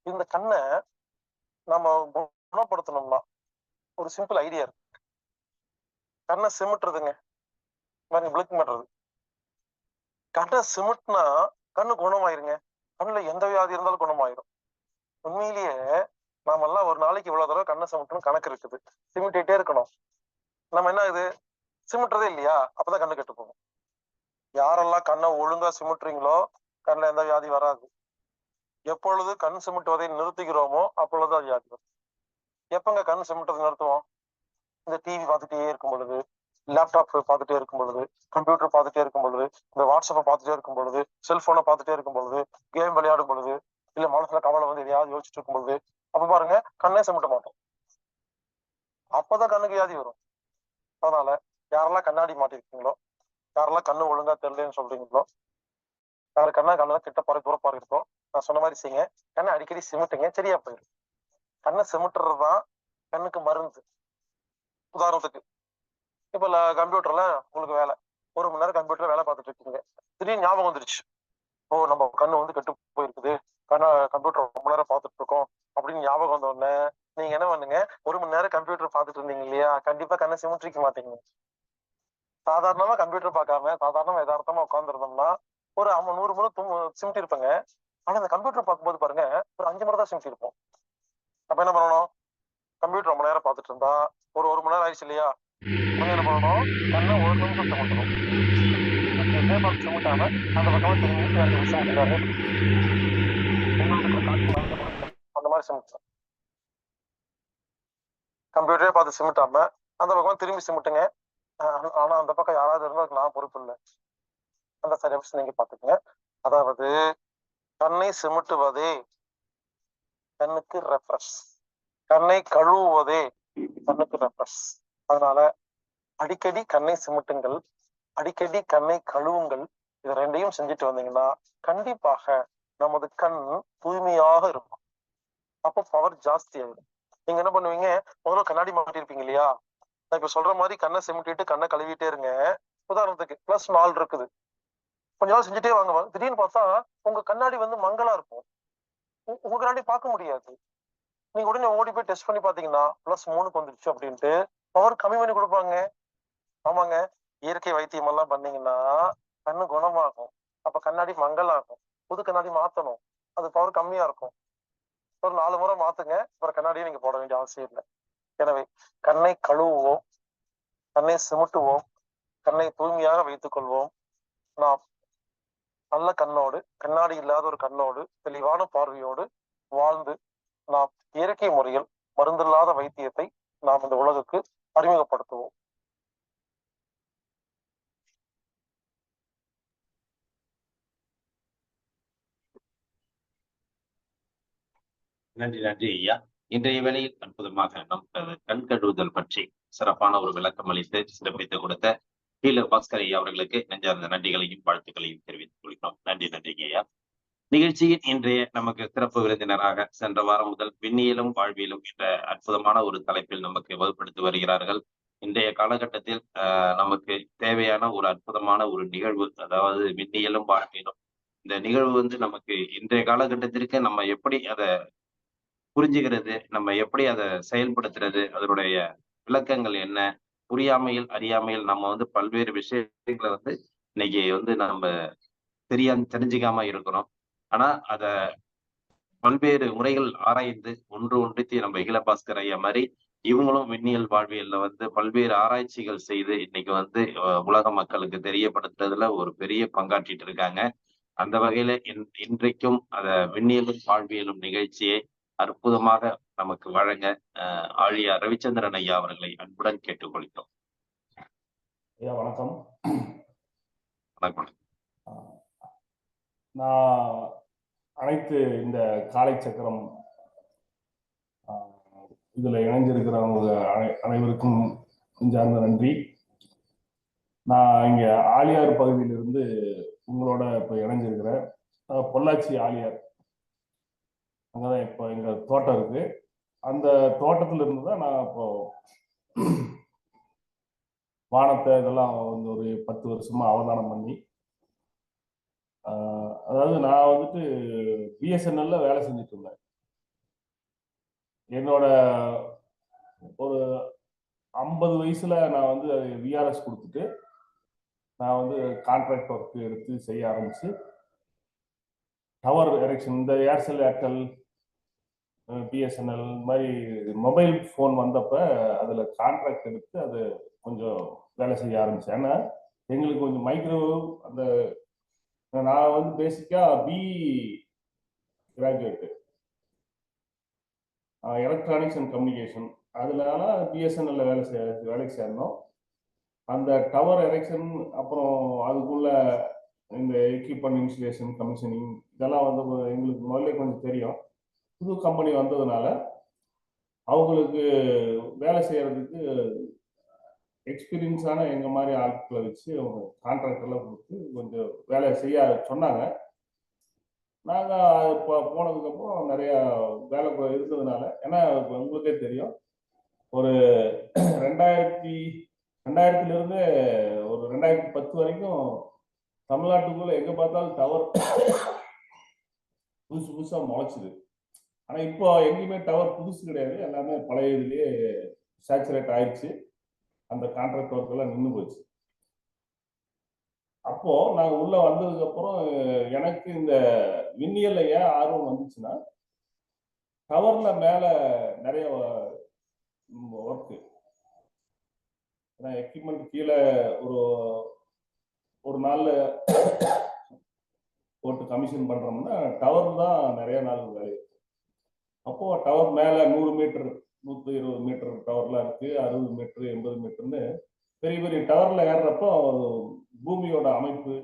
இந்த கண்ணை நம்ம குணப்படுத்தணும்னா ஒரு சிம்பிள் ஐடியா இருக்கு. கண்ணை சிமிட்டுறதுங்க, பிளிக் பண்றது. கண்ணை சிமிட்னா கண்ணு குணமாயிருங்க, கண்ணுல எந்த வியாதி இருந்தாலும் குணமாயிரும். உண்மையிலேயே நாம எல்லாம் ஒரு நாளைக்கு இவ்வளவு தடவை கண்ணை சிமிட்டணும் கணக்கு இருக்குது, சிமிட்டிட்டே இருக்கணும். நம்ம என்ன இது சிமிட்டுறதே இல்லையா, அப்பதான் கண்ணு கெட்டு போகும். யாரெல்லாம் கண்ணை ஒழுங்கா சிமிட்டுறீங்களோ கண்ணுல எந்த வியாதி வராது. எப்பொழுது கண் சிமிட்டுவதை நிறுத்துகிறோமோ அப்பொழுதுதான் வியாதி வரும். எப்பங்க கண் சிமிட்டுறதை நிறுத்துவோம்? இந்த டிவி பார்த்துட்டே இருக்கும் பொழுது, லேப்டாப் பார்த்துட்டே இருக்கும் பொழுது, கம்ப்யூட்டர் பார்த்துட்டே இருக்கும் பொழுது, இந்த வாட்ஸ்அப்பை பார்த்துட்டே இருக்கும் பொழுது, செல்போனை பார்த்துட்டே இருக்கும் பொழுது, கேம் விளையாடும் பொழுது, இல்ல மனசுல கவலை வந்து எதையாவது யோசிச்சுட்டு இருக்கும் பொழுது, அப்ப பாருங்க கண்ணே சிமிட்ட மாட்டோம், அப்பதான் கண்ணுக்கு வியாதி வரும். அதனால யாரெல்லாம் கண்ணாடி மாட்டிருக்கீங்களோ, யாரெல்லாம் கண்ணு ஒழுங்கா தெரியலன்னு சொல்றீங்களோ, யாரு கண்ணெல்லாம் கிட்ட பாரு தூரப்பாரு இருக்கோ, நான் சொன்ன மாதிரி செய்யுங்க. கண்ணை அடிக்கடி சிமிட்டுங்க, சரியா போயிடும். கண்ணை சிமிட்டுறதுதான் கண்ணுக்கு மருந்து. உதாரணத்துக்கு இப்ப கம்ப்யூட்டர்ல உங்களுக்கு வேலை, 1 மணி நேரம் கம்ப்யூட்டர்ல வேலை பார்த்துட்டு இருக்கீங்க, திடீர்னு ஞாபகம் வந்துருச்சு, ஓ நம்ம கண்ணு வந்து கெட்டு போயிருக்குது, கம்ப்யூட்டர் ரொம்ப நேரம் பார்த்துட்டு இருக்கோம் அப்படின்னு ஞாபகம் வந்த உடனே நீங்க என்ன பண்ணுங்க, 1 மணி நேரம் கம்ப்யூட்டர் பார்த்துட்டு இருந்தீங்க இல்லையா, கண்டிப்பா கண்ணை சிமிட்டிக்க மாட்டீங்க. சாதாரணமா கம்ப்யூட்டர் பார்க்காம சாதாரணமா யதார்த்தமா உட்காந்துருந்தோம்னா ஒரு 100 முறை சிமிட்டி இருப்பேங்க. ஆனா இந்த கம்ப்யூட்டர் பார்க்கும்போது பாருங்க ஒரு 5 முறை தான் சிமிட்டி இருப்போம். அப்ப என்ன பண்ணணும், கம்ப்யூட்டர் ரொம்ப நேரம் பார்த்துட்டு இருந்தா ஒரு 1 மணி நேரம் ஆயிடுச்சு இல்லையா, என்ன பண்ணணும், கண்ணை 1 நிமிஷம் சிமிட்டணும். சிமிட்டாம அந்த பக்கமா திரும்பி 2 நிமிஷம் அந்த மாதிரி சிமிட்டணும். கம்ப்யூட்டரே பார்த்து சிமிட்டாம அந்த பக்கமா திரும்பி சிமிட்டுங்க. ஆனா அந்த பக்கம் யாராவது இருந்தா நான் பொறுப்பு இல்லை, அந்த சர்வீஸ் நீங்க பாத்துக்கங்க. அதாவது கண்ணை சிமிட்டுவதே கண்ணுக்கு ரெஃப்ரெஷ், கண்ணை கழுவுவதே கண்ணுக்கு ரெஃப்ரெஷ். அதனால அடிக்கடி கண்ணை சிமிட்டுங்கள், அடிக்கடி கண்ணை கழுவுங்கள். இது 2ஐயும் செஞ்சுட்டு வந்தீங்கன்னா கண்டிப்பாக நமது கண் தூய்மையாக இருக்கும். அப்போ பவர் ஜாஸ்தி ஆயிடும். நீங்க என்ன பண்ணுவீங்க, முதல்ல கண்ணாடி மாட்டிருப்பீங்க இல்லையா, நான் இப்ப சொல்ற மாதிரி கண்ணை சிமிட்டிட்டு கண்ணை கழுவிட்டே இருங்க. உதாரணத்துக்கு +4 இருக்குது, கொஞ்ச நாள் செஞ்சுட்டே வாங்க, திடீர்னு பார்த்தா உங்க கண்ணாடி வந்து மங்களா இருக்கும், உங்க கண்ணாடி பார்க்க முடியாது. நீங்க உடனே ஓடி போய் டெஸ்ட் பண்ணி பாத்தீங்கன்னா +3க்கு வந்துருச்சு அப்படின்ட்டு பவர் கம்மி பண்ணி கொடுப்பாங்க. ஆமாங்க, இயற்கை வைத்தியம் எல்லாம் பண்ணீங்கன்னா கண்ணு குணமாகும், அப்ப கண்ணாடி மங்கலாகும், புது கண்ணாடி மாத்தணும், அது பவர் கம்மியா இருக்கும். ஒரு 4 முறை மாத்துங்க, அப்புறம் கண்ணாடியை நீங்க போட வேண்டிய அவசியம் இல்லை. எனவே கண்ணை கழுவுவோம், கண்ணை சிமிட்டுவோம், கண்ணை தூய்மையாக வைத்துக் கொள்வோம். நாம் நல்ல கண்ணோடு, கண்ணாடி இல்லாத ஒரு கண்ணோடு, தெளிவான பார்வையோடு வாழ்ந்து நாம் இயற்கை முறையில் மருந்தில்லாத வைத்தியத்தை நாம் இந்த உலகுக்கு அறிமுகப்படுத்துவோம். நன்றி நன்றி ஐயா. இன்றைய வேளையில் அற்புதமாக நம் கண் கழுவுதல் பற்றி சிறப்பான ஒரு விளக்கம் அளித்து சிறப்பித்து கொடுத்த ஹீலர் பாஸ்கர் ஐயா அவர்களுக்கு நெஞ்சார்ந்த நன்றிகளையும் வாழ்த்துக்களையும் தெரிவித்துக் கொள்கிறோம். நன்றி நன்றிங்க ஐயா. நிகழ்ச்சியின் இன்றைய நமக்கு சிறப்பு விருந்தினராக சென்ற வாரம் முதல் விண்ணியலும் வாழ்வியலும் என்ற அற்புதமான ஒரு தலைப்பில் நமக்கு வகுப்படுத்தி வருகிறார்கள். இன்றைய காலகட்டத்தில் நமக்கு தேவையான ஒரு அற்புதமான ஒரு நிகழ்வு, அதாவது விண்ணியலும் வாழ்வியலும். இந்த நிகழ்வு நமக்கு இன்றைய காலகட்டத்திற்கு நம்ம எப்படி அதை புரிஞ்சுக்கிறது, நம்ம எப்படி அதை செயல்படுத்துறது, அதனுடைய விளக்கங்கள் என்ன, புரியாமையில் அறியாமையில் நம்ம பல்வேறு விஷயங்களை இன்னைக்கு நம்ம தெரிஞ்சுக்காம இருக்கிறோம். ஆனா அத பல்வேறு முறைகள் ஆராய்ந்து ஒன்றுத்தி நம்ம பாஸ்கர் ஐயா மாதிரி இவங்களும் விண்ணியல் வாழ்வியல்ல பல்வேறு ஆராய்ச்சிகள் செய்து இன்னைக்கு உலக மக்களுக்கு தெரியப்படுத்துறதுல ஒரு பெரிய பங்காற்றிட்டு இருக்காங்க. அந்த வகையில இன்றைக்கும் அத விண்ணியலும் வாழ்வியலும் நிகழ்ச்சியை அற்புதமாக நமக்கு வழங்க ஆழியா ரவிச்சந்திரன் ஐயா அவர்களை அன்புடன் கேட்டுக்கொள்கிறோம். ஐயா வணக்கம். வணக்கம். நான் அனைத்து இந்த காலை சக்கரம் இதுல இணைஞ்சிருக்கிறவங்க அனைவருக்கும் நெஞ்சார்ந்த நன்றி. நான் இங்க ஆலியார் பகுதியிலிருந்து உங்களோட இப்போ இணைஞ்சிருக்கிறேன். பொள்ளாச்சி ஆலியார், அங்கதான் இப்போ எங்க தோட்டம் இருக்கு. அந்த தோட்டத்துல இருந்து தான் நான் இப்போ வானத்தை இதெல்லாம் ஒரு 10 வருஷமா அவதானம் பண்ணி, அதாவது நான் பிஎஸ்என்எல்ல வேலை செஞ்சுட்டு இருந்தேன். என்னோட ஒரு 50 வயசுல நான் விஆர்எஸ் கொடுத்துட்டு நான் கான்ட்ராக்ட் ஒர்க் எடுத்து செய்ய ஆரம்பிச்சு, டவர் எரெக்ஷன், இந்த ஏர்டெல் பிஎஸ்என்எல் மாதிரி மொபைல் ஃபோன் வந்தப்ப அதுல கான்ட்ராக்ட் எடுத்து அது கொஞ்சம் வேலை செய்ய ஆரம்பிச்சேன். ஏன்னா எங்களுக்கு கொஞ்சம் மைக்ரோவேவ், அந்த நான் பேசிக்கா கிராஜுவேட் எலக்ட்ரானிக்ஸ் அண்ட் கம்யூனிகேஷன், அதனால பிஎஸ்என்எல்ல வேலைக்கு சேர்ந்தோம். அந்த டவர் எரெக்ஷன், அப்புறம் அதுக்குள்ள இந்த எக்யூப்மெண்ட் இன்ஸ்டலேஷன், கமிஷனிங், இதெல்லாம் எங்களுக்கு முதல்ல கொஞ்சம் தெரியும். புது கம்பெனி வந்ததுனால அவங்களுக்கு வேலை செய்யறதுக்கு எக்ஸ்பீரியன்ஸான எங்க மாதிரி ஆட்களை வச்சு அவங்க கான்ட்ராக்ட் எல்லாம் கொடுத்து கொஞ்சம் வேலை செய்ய சொன்னாங்க. நாங்க போனதுக்கு அப்புறம் நிறைய வேலை இருந்ததுனால, ஏன்னா உங்களுக்கே தெரியும், ஒரு 2000 இருந்து ஒரு 2010 வரைக்கும் தமிழ்நாட்டுக்குள்ள எங்க பார்த்தாலும் டவர் புதுசா முளைச்சுது. ஆனா இப்போ எங்கேயுமே டவர் புதுசு கிடையாது, எல்லாமே பழைய இதுலயே சேச்சுரேட் ஆயிடுச்சு. அந்த கான்ட்ராக்ட் ஒர்க் எல்லாம் நின்று போச்சு. அப்போ நாங்க உள்ள வந்ததுக்கு அப்புறம் எனக்கு இந்த விண்ணியல்ல ஏன் ஆர்வம் வந்துச்சுன்னா, டவர்ல மேல நிறைய ஒர்க்கு, எக்யூப்மெண்ட் கீழே ஒரு நாள்ல போட்டு கமிஷன் பண்றோம்னா டவர் தான் நிறைய நாள் வேலை. அப்போ டவர் மேல 100 மீட்டர் 120 மீட்டர் டவர்லாம் இருக்கு, 60 மீட்டர் 80 மீட்டர்னு பெரிய பெரிய டவர்ல ஏறுறப்போ பூமியோட அமைப்பு,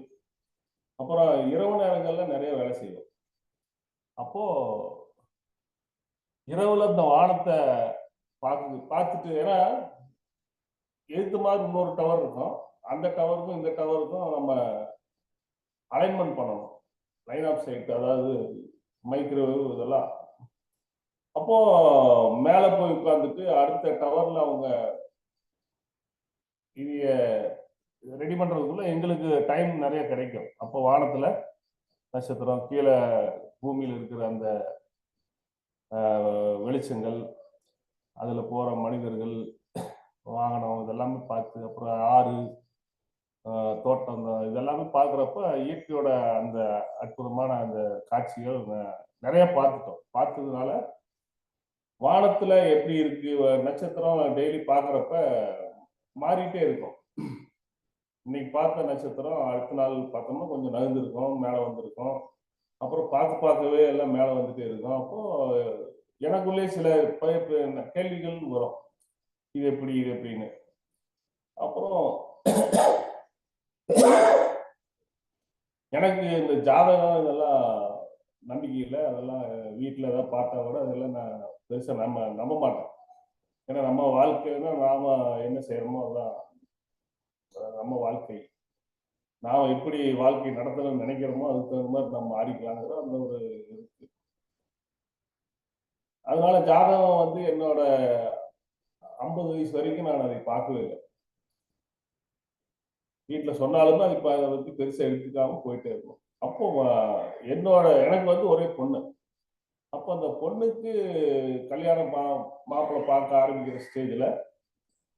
அப்புறம் இரவு நேரங்கள்ல நிறைய வேலை செய்யும். அப்போ இரவுல இந்த வானத்தை பார்த்துட்டு, ஏன்னா எதுக்கு மாதிரி இன்னொரு டவர் இருக்கும், அந்த டவருக்கும் இந்த டவருக்கும் நம்ம அலைன்மெண்ட் பண்ணணும், லைன் ஆஃப் சைட், அதாவது மைக்ரோவேவ் இதெல்லாம். அப்போ மேல போய் உட்கார்ந்துட்டு அடுத்த டவர்ல அவங்க இதைய ரெடி பண்றதுக்குள்ள எங்களுக்கு டைம் நிறைய கிடைக்கும். அப்போ வானத்துல நட்சத்திரம், கீழே பூமியில் இருக்கிற அந்த வெளிச்சங்கள், அதுல போற மனிதர்கள், வாகனம், இதெல்லாமே பார்த்து, அப்புறம் ஆறு, தோட்டம், இதெல்லாமே பார்க்குறப்ப இயற்கையோட அந்த அற்புதமான அந்த காட்சிகள் நிறைய பார்த்ததுனால வானத்துல எப்படி இருக்கு நட்சத்திரம் டெய்லி பார்க்குறப்ப மாறிட்டே இருக்கும். இன்னைக்கு பார்த்த நட்சத்திரம் அடுத்த நாள் பார்த்தோம்னா கொஞ்சம் நகர்ந்துருக்கும், மேலே வந்திருக்கும். அப்புறம் பார்க்கவே எல்லாம் மேலே வந்துட்டே இருக்கும். அப்போ எனக்குள்ளே சில கேள்விகள் வரும், இது எப்படின்னு. அப்புறம் எனக்கு இந்த ஜாதகம் இதெல்லாம் நம்பிக்கை இல்லை. அதெல்லாம் வீட்டில் ஏதாவது பார்த்தா கூட அதெல்லாம் நான் பெருசாக நம்ப மாட்டேன். ஏன்னா நம்ம வாழ்க்கைன்னா நாம என்ன செய்யறோமோ அதுதான் நம்ம வாழ்க்கை. நாம் எப்படி வாழ்க்கை நடத்தணும்னு நினைக்கிறோமோ அதுக்கு தகுந்த மாதிரி நம்ம ஆடிக்கலாங்கிற அந்த ஒரு இருக்கு. அதனால ஜாதகம் வந்து என்னோட 50 வயசு வரைக்கும் நான் அதை பார்க்கவே இல்லை. வீட்டில் சொன்னாலுமே அது இப்போ அதை வந்து பெருசாக எடுத்துக்காம போயிட்டே இருக்கும். அப்போ எனக்கு வந்து ஒரே பொண்ணு. அப்போ அந்த பொண்ணுக்கு கல்யாணம் மாப்பிள்ளை பார்க்க ஆரம்பிக்கிற ஸ்டேஜில்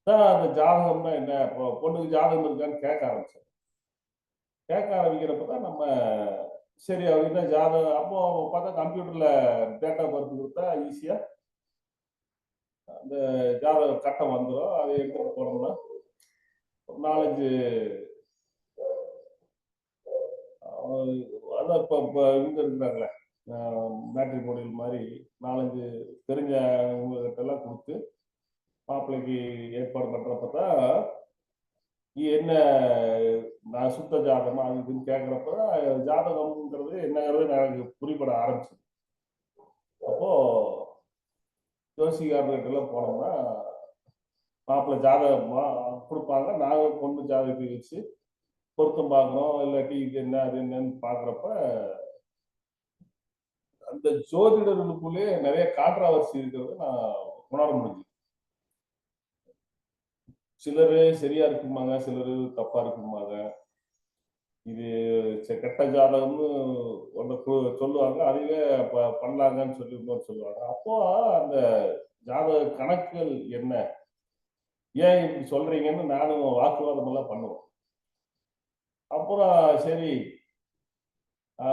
தான் அந்த ஜாதகம்னா என்ன, இப்போ பொண்ணுக்கு ஜாதகம் இருக்கான்னு கேட்க ஆரம்பிக்கிறப்ப தான் நம்ம சரி அப்படின்னா ஜாதகம். அப்போ பார்த்தா கம்ப்யூட்டர்ல டேட்டா பர்த் கொடுத்தா ஈஸியாக அந்த ஜாதக கட்டம் வந்துடும். அதை எடுத்துட்டு போனோம்னா 4-5 அதான் இப்போ இவங்க இருக்கிறாங்களே மேட்ரிமோனியல் மாதிரி 4-5 தெரிஞ்சவங்ககிட்ட எல்லாம் கொடுத்து மாப்பிள்ளைக்கு ஏற்பாடு பண்றப்ப தான் என்ன நான் சுத்த ஜாதகமா அது இதுன்னு கேட்குறப்ப ஜாதகம்ங்கிறது என்னங்கிறது எனக்கு புரிபட ஆரம்பிச்சது. அப்போ ஜோசிகாரர்கிட்ட எல்லாம் போனோம்னா மாப்பிள்ளை ஜாதகமா கொடுப்பாங்க. நாங்கள் பொண்ணு ஜாதகத்தை வச்சு பொருத்தம் பார்க்குறோம், இல்லாட்டி இது என்ன அது என்னன்னு பார்க்குறப்ப அந்த ஜோதிடர்களுக்குள்ளே நிறைய கான்ட்ராவர்சி இருக்கிறத நான் உணர முடிஞ்சு. சிலர் சரியா இருக்குமாங்க, சிலர் தப்பா இருக்குமாங்க. இது கெட்ட ஜாதகம்னு ஒன்று சொல்லுவாங்க, அதுவே பண்ணலாங்கன்னு சொல்லி இன்னொரு சொல்லுவாங்க. அப்போ அந்த ஜாதக கணக்குகள் என்ன, ஏன் இப்படி சொல்றீங்கன்னு நானும் வாக்குவாதம் எல்லாம் பண்ணுவேன். அப்புறம் சரி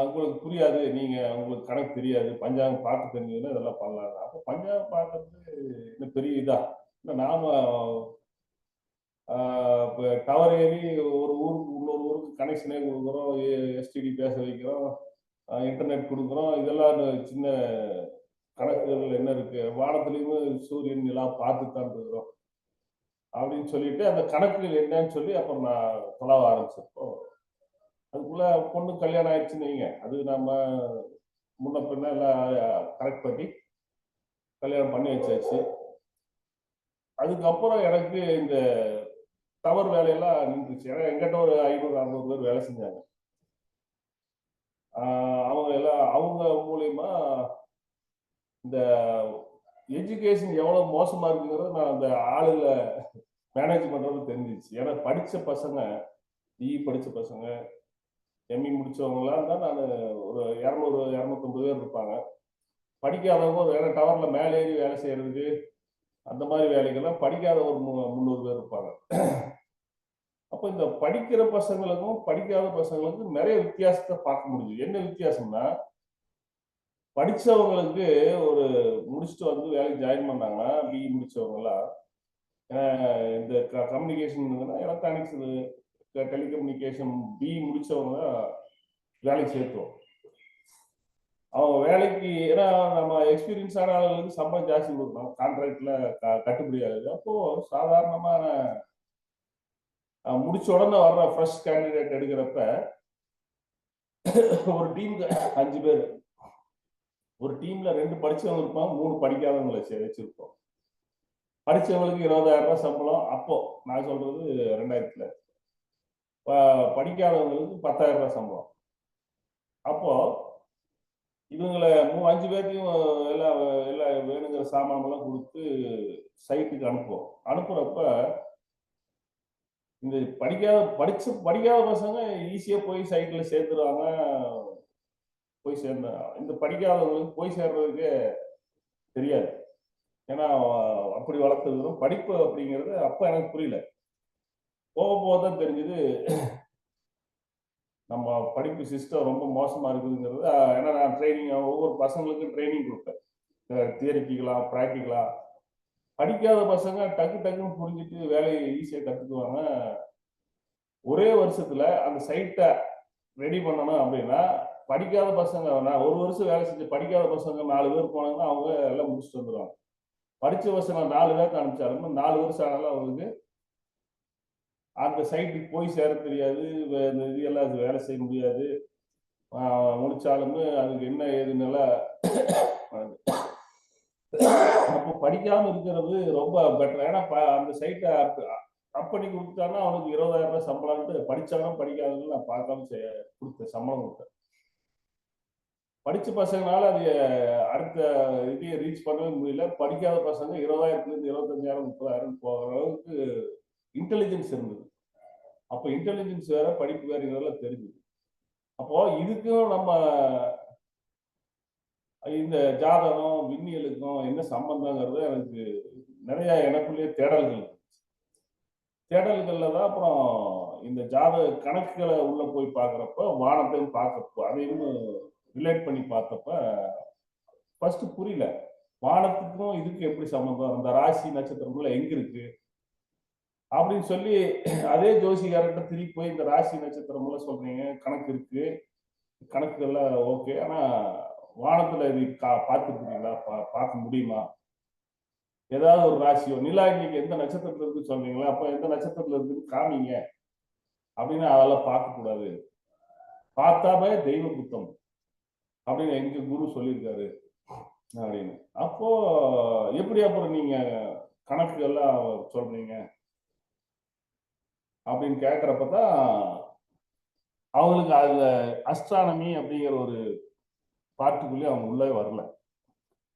உங்களுக்கு புரியாது, நீங்க உங்களுக்கு கணக்கு தெரியாது, பஞ்சாங்கம் பார்த்து தெரிஞ்சதுன்னா இதெல்லாம் பண்ணலாங்க. அப்போ பஞ்சாங்கம் பார்க்கறது இன்னும் பெரிய இதா இல்லை. நாம இப்போ டவர் ஏறி ஒரு ஊருக்கு இன்னொரு ஊருக்கு கனெக்ஷனே கொடுக்குறோம், எஸ்டிடி பேச வைக்கிறோம், இன்டர்நெட் கொடுக்குறோம். இதெல்லாம் சின்ன கணக்குகள் என்ன இருக்கு, வானத்துலேயுமே சூரியன் எல்லாம் பார்த்து தான் இருக்கிறோம் அப்படின்னு சொல்லிட்டு அந்த கணக்குகள் என்னன்னு சொல்லி அப்புறம் நான் தொலைவ ஆரம்பிச்சப்போ அதுக்குள்ள பொண்ணு கல்யாணம் ஆயிடுச்சுன்னு வைங்க, அது நம்ம முன்ன பின்ன எல்லாம் கரெக்ட் பண்ணி கல்யாணம் பண்ணி வச்சாச்சு. அதுக்கப்புறம் எனக்கு இந்த டவர் வேலையெல்லாம் நின்றுச்சு. ஏன்னா எங்கிட்ட ஒரு 500-600 பேர் வேலை செஞ்சாங்க. அவங்க எல்லாம் அவங்க மூலியமா இந்த எஜுகேஷன் எவ்வளவு மோசமா இருக்குங்கிறது நான் அந்த ஆளுல மேனேஜ் பண்றது தெரிஞ்சிச்சு. ஏன்னா படிச்ச பசங்க, பிஇ படிச்ச பசங்க, எம்இ முடிச்சவங்கலாம் தான் நான் ஒரு 200-250 பேர் இருப்பாங்க. படிக்காதவங்க வேற டவர்ல மேலே ஏறி வேலை செய்யறதுக்கு அந்த மாதிரி வேலைகள்லாம் படிக்காத ஒரு 300 பேர் இருப்பாங்க. அப்போ இந்த படிக்கிற பசங்களுக்கும் படிக்காத பசங்களுக்கும் நிறைய வித்தியாசத்தை பார்க்க முடியுது. என்ன வித்தியாசம்னா, படிச்சவங்களுக்கு ஒரு முடிச்சுட்டு வந்து வேலைக்கு ஜாயின் பண்ணாங்கன்னா பிஇ முடிச்சவங்கலாம் இந்த கம்யூனிகேஷன் எலக்ட்ரானிக்ஸ் டெலிகம்யூனிகேஷன் பிஇ முடிச்சவங்க வேலைக்கு சேர்த்துவோம். அவங்க வேலைக்கு ஏன்னா நம்ம எக்ஸ்பீரியன்ஸான ஆளுங்களுக்கு சம்பளம் ஜாஸ்தி கொடுக்கணும், கான்ட்ராக்ட்ல கட்டுப்படி ஆகுது. அப்போ சாதாரணமான முடிச்ச உடனே வர்ற ஃப்ரெஷ் கேண்டிடேட் எடுக்கிறப்ப ஒரு டீமுக்கு 5 பேர், ஒரு டீம்ல 2 படிச்சவங்க இருப்பாங்க, 3 படிக்காதவங்களை வச்சிருப்போம். படிச்சவங்களுக்கு 20,000 ரூபாய் சம்பளம். அப்போ நான் சொல்றது 2000-ல. படிக்காதவங்களுக்கு 10,000 ரூபாய் சம்பளம். அப்போ இவங்களை 5 பேர்த்தையும் எல்லாம் வேணுங்கிற சாமானெல்லாம் கொடுத்து சைட்டுக்கு அனுப்புறப்ப இந்த படிக்காத பசங்க ஈஸியா போய் சைட்ல சேர்த்துருவாங்க. போய் சேர்ந்த இந்த படிக்காதவங்களுக்கு போய் சேர்றதுக்கே தெரியாது. ஏன்னா அப்படி வளர்த்துருக்கிறோம். படிப்பு அப்படிங்கிறது அப்ப எனக்கு புரியல. போக தான் தெரிஞ்சது நம்ம படிப்பு சிஸ்டம் ரொம்ப மோசமா இருக்குதுங்கிறது. ஏன்னா நான் ட்ரைனிங் ஒவ்வொரு பசங்களுக்கும் ட்ரைனிங் கொடுப்பேன். தியரிட்டிக்கலா ப்ராக்டிக்கலா. படிக்காத பசங்க டக்கு டக்குன்னு புரிஞ்சுட்டு வேலையை ஈஸியா கத்துக்குவாங்க. ஒரே வருஷத்துல அந்த சைட்டை ரெடி பண்ணணும் அப்படின்னா படிக்காத பசங்க, நான் ஒரு வருஷம் வேலை செஞ்சு படிக்காத பசங்க 4 பேர் போனாங்கன்னா அவங்க எல்லாம் முடிச்சுட்டு வந்துடுவாங்க. படிச்ச பசங்க 4 பேருக்கு அனுப்பிச்சாலும் 4 வருஷம் ஆனாலும் அவங்களுக்கு அந்த சைட்டுக்கு போய் சேர தெரியாது, இந்த இது எல்லாம் வேலை செய்ய முடியாது. முடிச்சாலுமே அதுக்கு என்ன ஏதுன்னு அப்போ படிக்காம இருக்கிறது ரொம்ப பெட்டர். ஏன்னா அந்த சைட்டை அப் பண்ணி கொடுத்தான்னா அவனுக்கு 20,000 ரூபாய் சம்பளம்ட்டு படிச்சாலும் படிக்காதவங்க நான் பார்க்காம கொடுத்த சம்பளம் கொடுத்தேன். படிச்ச பசங்களால அது அடுத்த இதையை ரீச் பண்ணவே முடியல. படிக்காத பசங்க 20,000 25,000 30,000 போகிற அளவுக்கு இன்டெலிஜென்ஸ் இருந்தது. அப்போ இன்டெலிஜென்ஸ் வேற படிப்பு வேற தெரிஞ்சுது. அப்போ இதுக்கும் நம்ம இந்த ஜாதகம் விண்ணியலுக்கும் என்ன சம்பந்தங்கிறது எனக்கு நிறைய எனக்குள்ளேயே தேடல்கள்ல தான் அப்புறம் இந்த ஜாதக கணக்குகளை உள்ள போய் பார்க்குறப்ப வானத்தையும் பார்க்கப்போ அதையும் ரிலேட் பண்ணி பார்த்தப்ப ஃபர்ஸ்ட் புரியல, வானத்துக்கும் இதுக்கு எப்படி சம்பந்தம், அந்த ராசி நட்சத்திரம்ல எங்க இருக்கு அப்படின்னு சொல்லி அதே ஜோசிகார்கிட்ட திருப்பி போய் இந்த ராசி நட்சத்திரம்ல சொல்றீங்க, கணக்கு இருக்கு, கணக்குகள்லாம் ஓகே, ஆனா வானத்துல இது பார்த்துருக்கீங்களா, பார்க்க முடியுமா, ஏதாவது ஒரு ராசியோ நிலா இன்னைக்கு எந்த நட்சத்திரத்துல இருக்கு சொல்றீங்களா, அப்ப எந்த நட்சத்திரத்துல இருக்குன்னு காமிங்க அப்படின்னு அதெல்லாம் பார்க்க கூடாது, பார்த்தாவே தெய்வ குத்தம் அப்படின்னு எங்க குரு சொல்லியிருக்காரு அப்படின்னு. அப்போ எப்படி அப்புறம் நீங்க கணக்குகள்லாம் சொல்றீங்க அப்படின்னு கேட்கறப்பதான் அவங்களுக்கு அதுல அஸ்ட்ரானமி அப்படிங்கிற ஒரு பார்ட்டுக்குள்ளேயே அவங்க உள்ளே வரல.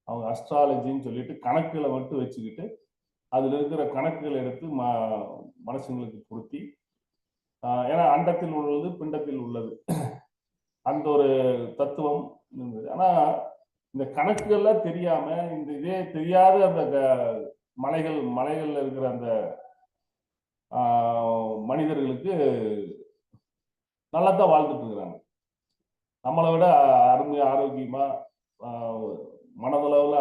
அவங்க அஸ்ட்ராலஜின்னு சொல்லிட்டு கணக்குகளை மட்டும் வச்சுக்கிட்டு அதுல இருக்கிற கணக்குகளை எடுத்து மனுஷங்களுக்கு பொருத்தி, ஏன்னா அண்டத்தில் உள்ளது பிண்டத்தில் உள்ளது அந்த ஒரு தத்துவம் இருந்தது. ஆனா இந்த கணக்குகள்லாம் தெரியாம இந்த இதே தெரியாத அந்த மலைகள்ல இருக்கிற அந்த மனிதர்களுக்கு நல்லா தான் வாழ்ந்துட்டு இருக்கிறாங்க. நம்மளை விட அருமையா ஆரோக்கியமா மனதளவுல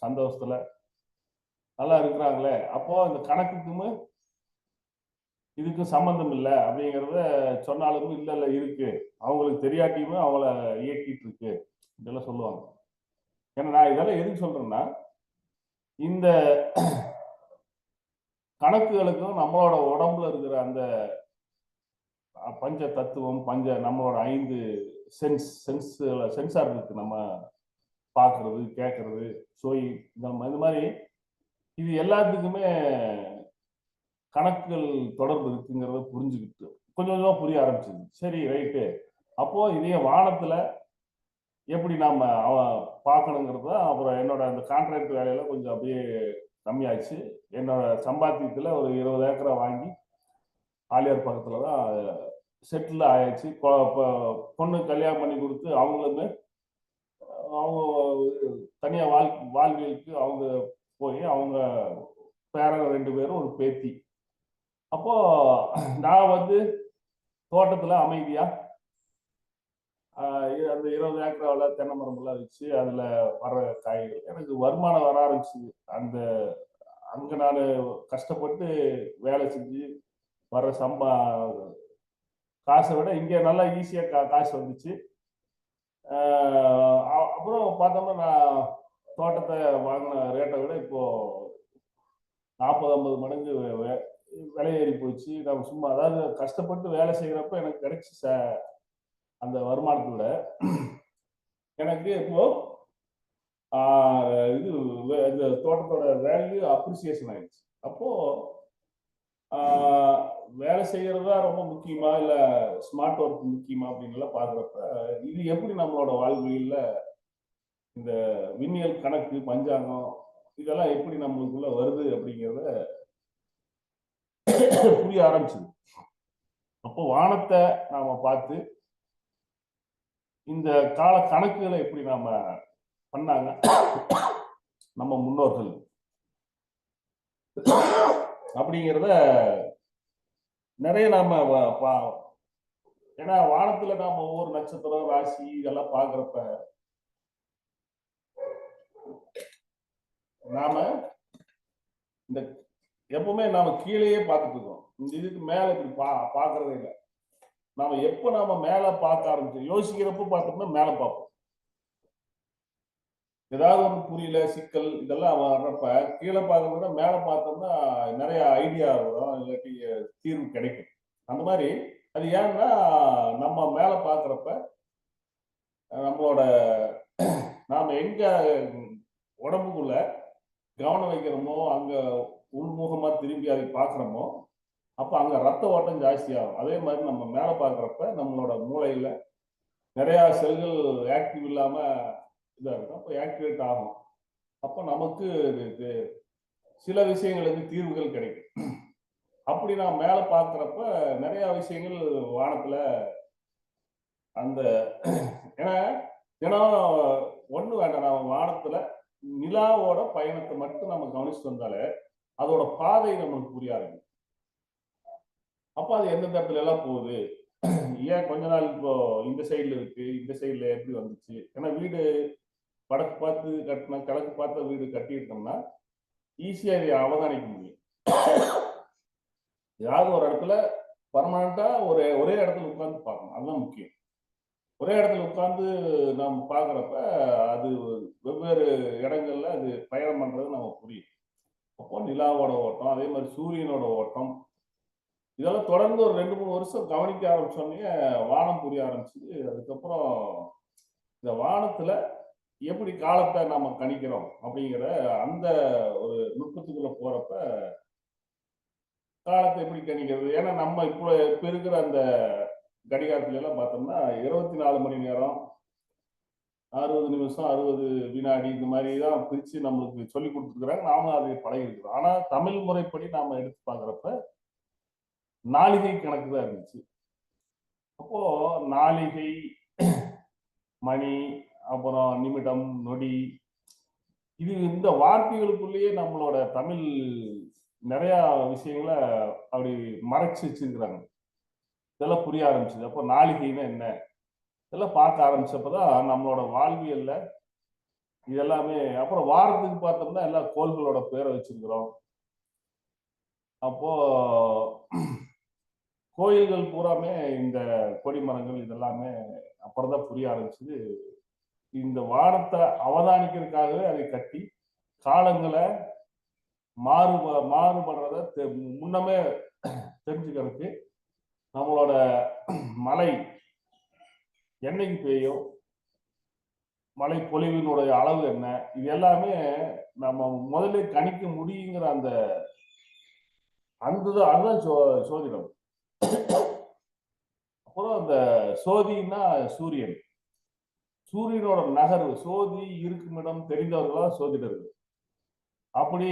சந்தோஷத்துல நல்லா இருக்கிறாங்களே. அப்போ இந்த கணக்குக்குமே இதுக்கும் சம்பந்தம் இல்லை அப்படிங்கிறத சொன்னாலும் இல்ல இருக்கு, அவங்களுக்கு தெரியாட்டியுமே அவங்கள இயக்கிட்டு இருக்கு இதெல்லாம் சொல்லுவாங்க. ஏன்னா நான் இதெல்லாம் எதுக்கு சொல்றேன்னா, இந்த கணக்குகளுக்கும் நம்மளோட உடம்புல இருக்கிற அந்த பஞ்ச தத்துவம் நம்மளோட 5 சென்சார் இருக்கு, நம்ம பார்க்கறது கேட்கறது சோய் இந்த மாதிரி இது எல்லாத்துக்குமே கணக்குகள் தொடர்பு இருக்குங்கிறத புரிஞ்சுக்கிட்டு கொஞ்சம் கொஞ்சமா புரிய ஆரம்பிச்சது. சரி ரைட்டு, அப்போ இதே வானத்துல எப்படி நாம பார்க்கணுங்கிறது தான். அப்புறம் என்னோட அந்த கான்ட்ராக்ட் வேலையில கொஞ்சம் அப்படியே கம்மியாச்சு. என்னோட சம்பாத்தியத்துல ஒரு 20 ஏக்கரை வாங்கி ஆலியார் பக்கத்துல தான் செட்டில் ஆயிடுச்சு. பொண்ணு கல்யாணம் பண்ணி கொடுத்து அவங்களுமே அவங்க தனியா வாழ்வியலுக்கு அவங்க போய் அவங்க பேரங்க 2 பேரும் ஒரு பேத்தி. அப்போ நான் வந்து தோட்டத்துல அமைதியா அந்த 20 ஏக்கராவில் தென்னை மரமெல்லாம் வச்சு அதுல வர்ற காய்கள் எனக்கு வருமானம் வர ஆரம்பிச்சு. அங்க நான் கஷ்டப்பட்டு வேலை செஞ்சு வர்ற காசை விட இங்க நல்லா ஈஸியா காசு வந்துச்சு. அப்புறம் பார்த்தோம்னா நான் தோட்டத்தை வாங்கின ரேட்டை விட இப்போ 40-50 மடங்கு விலை ஏறி போச்சு. நம்ம சும்மா அதாவது கஷ்டப்பட்டு வேலை செய்யறப்ப எனக்கு கிடைச்ச அந்த வருமானத்தை விட எனக்கு இப்போ இது இந்த தோட்டத்தோட வேல்யூ அப்ரிசியேஷன் ஆயிடுச்சு. அப்போ வேலை செய்யறதா ரொம்ப முக்கியமா இல்ல ஸ்மார்ட் ஒர்க் முக்கியமா அப்படின்னு பாக்குறப்ப இது எப்படி நம்மளோட வாழ்வியல்ல இந்த விண்ணியல் கணக்கு பஞ்சாங்கம் இதெல்லாம் எப்படி நம்மளுக்குள்ள வருது அப்படிங்கிறத புரிய ஆரம்பிச்சது. அப்போ வானத்தை நாம பார்த்து இந்த கால கணக்குகளை எப்படி நாம பண்ணாங்க நம்ம முன்னோர்கள் அப்படிங்கிறத நிறைய நாம ஏன்னா வானத்துல நாம ஒவ்வொரு நட்சத்திரம் ராசி இதெல்லாம் பாக்குறப்ப நாம இந்த எப்பவுமே நாம கீழேயே பார்த்துட்டு இருக்கோம். இந்த இதுக்கு மேல இப்படி பாக்குறதே இல்லை. நாம மேல பார்க்க ஆரம்பிச்சோம், யோசிக்கிறப்ப பார்த்தோம்னா மேல பார்ப்போம். ஏதாவது ஒன்று புரியல, சிக்கல் இதெல்லாம் வர்றப்ப கீழே பார்க்கறத மேல பார்த்தோம்னா நிறைய ஐடியா வரும், இல்லாட்டி தீர்வு கிடைக்கும். அந்த மாதிரி அது ஏன்னா நம்ம மேல பார்க்கறப்ப நம்மளோட நாம எங்க உடம்புக்குள்ள கவனம் வைக்கிறோமோ, அங்க உள்முகமா திரும்பி அதை பார்க்குறோமோ, அப்போ அங்க ரத்த ஓட்டம் ஜாஸ்தியாகும். அதே மாதிரி நம்ம மேல பார்க்குறப்ப நம்மளோட மூளையில நிறைய செல்கள் ஆக்டிவ் இல்லாம இதாக இருக்கும், அப்போ ஆக்டிவேட் ஆகும். அப்போ நமக்கு சில விஷயங்களுக்கு தீர்வுகள் கிடைக்கும். அப்படி நான் மேல பார்க்குறப்ப நிறைய விஷயங்கள் வானத்துல அந்த ஏன்னா தினம் ஒண்ணு வேண்டாம், நம்ம வானத்துல நிலாவோட பயணத்தை மட்டும் நம்ம கவனிச்சுட்டு வந்தாலே அதோட பாதை நம்மளுக்கு புரியாது. அப்ப அது எந்த இடத்துல எல்லாம் போகுது, ஏன் கொஞ்ச நாள் இப்போ இந்த சைடுல இருக்கு, இந்த சைடுல எப்படி வந்துச்சு. ஏன்னா வீடு வடக்கு பார்த்து கட்டினா கிழக்கு பார்த்த வீடு கட்டிட்டோம்னா ஈஸியா இதை அவதானிக்க முடியும். ஏதாவது ஒரு இடத்துல பர்மனண்டா ஒரே இடத்துல உட்கார்ந்து பார்க்கணும், அதுதான் முக்கியம். ஒரே இடத்துல உட்கார்ந்து நம்ம பார்க்குறப்ப அது வெவ்வேறு இடங்கள்ல அது பயணம் பண்றது நம்ம புரியும். அப்போ நிலாவோட ஓட்டம், அதே மாதிரி சூரியனோட ஓட்டம், இதெல்லாம் தொடர்ந்து ஒரு 2-3 வருஷம் கவனிக்க ஆரம்பிச்சோடனே வானம் புரிய ஆரம்பிச்சுது. அதுக்கப்புறம் இந்த வானத்துல எப்படி காலத்தை நாம கணிக்கிறோம் அப்படிங்கிற அந்த ஒரு நுட்பத்துக்குள்ள போறப்ப காலத்தை எப்படி கணிக்கிறது. ஏன்னா நம்ம இப்ப இருக்கிற அந்த கடிகாரத்துல எல்லாம் பார்த்தோம்னா 24 மணி நேரம், 60 நிமிஷம், 60 வினாடி, இந்த மாதிரி தான் பிரிச்சு நம்மளுக்கு சொல்லி கொடுத்துருக்குறாங்க. நாம அதை பழகி இருக்கிறோம். ஆனா தமிழ் முறைப்படி நாம எடுத்து பார்க்குறப்ப நாளிகை கணக்கு தான் இருந்துச்சு. அப்போ நாளிகை, மணி, அப்புறம் நிமிடம், நொடி, இந்த வார்த்தைகளுக்குள்ளேயே நம்மளோட தமிழ் நிறைய விஷயங்களை அப்படி மறைச்சு வச்சிருக்கிறாங்க. இதெல்லாம் புரிய ஆரம்பிச்சது. அப்போ நாளிகைன்னா என்ன இதெல்லாம் பார்க்க ஆரம்பிச்சப்பதான் நம்மளோட வாழ்வியல்ல இதெல்லாமே. அப்புறம் வாரத்துக்கு பார்த்தோம்னா எல்லா கோள்களோட பேரை வச்சிருக்கிறோம். அப்போ கோயில்கள் பூராமே இந்த கொடிமரங்கள் இதெல்லாமே அப்புறம் தான் புரிய ஆரம்பிச்சது. இந்த வானத்தை அவதானிக்கிறதுக்காகவே அதை கட்டி காலங்களை மாறுபடுறத முன்னமே தெரிஞ்சுக்கிறதுக்கு நம்மளோட மழை என்னைக்கு பெய்யும், மழை பொழிவினுடைய அளவு என்ன, இது எல்லாமே நம்ம முதல்ல கணிக்க முடியுங்கிற அதுதான் சோதிடம். அப்புறம் அந்த சோதினா சூரியன், சூரியனோட நகர்வு, சோதி இருக்கும் இடம் தெரிந்தவர்களா சோதிடர்கள். அப்படி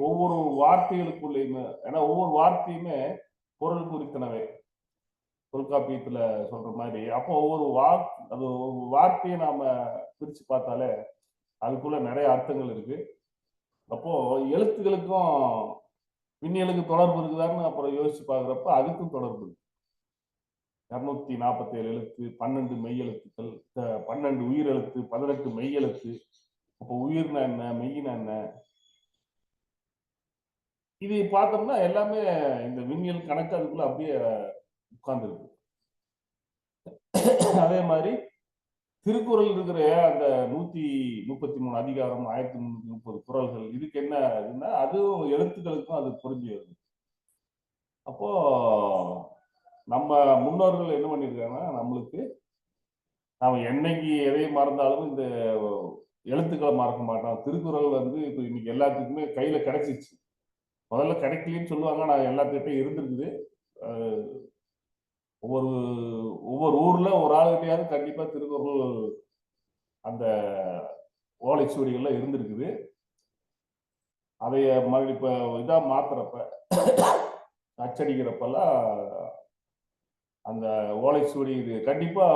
ஒவ்வொரு வார்த்தைகளுக்குள்ளேயுமே, ஏன்னா ஒவ்வொரு வார்த்தையுமே பொருள் குறித்தனவே தொல்காப்பியத்துல சொல்ற மாதிரி. அப்போ ஒவ்வொரு வார்த்தையை நாம பிரிச்சு பார்த்தாலே அதுக்குள்ள நிறைய அர்த்தங்கள் இருக்கு. அப்போ எழுத்துக்களுக்கும் விண்ணியலுக்கு தொடர்பு இருக்குதான்னு அப்புறம் யோசிச்சு பார்க்குறப்ப அதுக்கும் தொடர்பு இருக்கு. 247 எழுத்து, 12 மெய்யெழுத்துக்கள், 12 உயிரெழுத்து, 18 மெய்யெழுத்து. அப்போ உயிர்னா என்ன, மெய்யினா என்ன, இது பார்த்தோம்னா எல்லாமே இந்த விண்ணியல் கணக்கு அதுக்குள்ள அப்படியே உட்கார்ந்துருக்கு. அதே மாதிரி திருக்குறள் இருக்கிற அந்த 133 அதிகாரம், 1330 குறள்கள், இதுக்கு என்ன இதுன்னா அதுவும் எழுத்துக்களுக்கும் அது புரிஞ்சு வருது. அப்போ நம்ம முன்னோர்கள் என்ன பண்ணிருக்காங்கன்னா, நம்மளுக்கு நாம என்னைக்கு எதையும் மறந்தாலும் இந்த எழுத்துக்களை மறக்க மாட்டோம். திருக்குறள் இப்போ இன்னைக்கு எல்லாத்துக்குமே கையில கிடைச்சிச்சு. முதல்ல கிடைக்கலன்னு சொல்லுவாங்க, நான் எல்லாத்துக்கிட்டையும் இருந்திருக்குது. ஒவ்வொரு ஊர்ல ஒரு ஆளுகிட்டையாவது கண்டிப்பா திருக்குறள் அந்த ஓலைச்சுவடிகள்லாம் இருந்திருக்குது. அதைய மறுபடி இப்ப இதா மாத்துறப்ப அச்சடிக்கிறப்பெல்லாம் அந்த ஓலைச்சுவடி இது கண்டிப்பா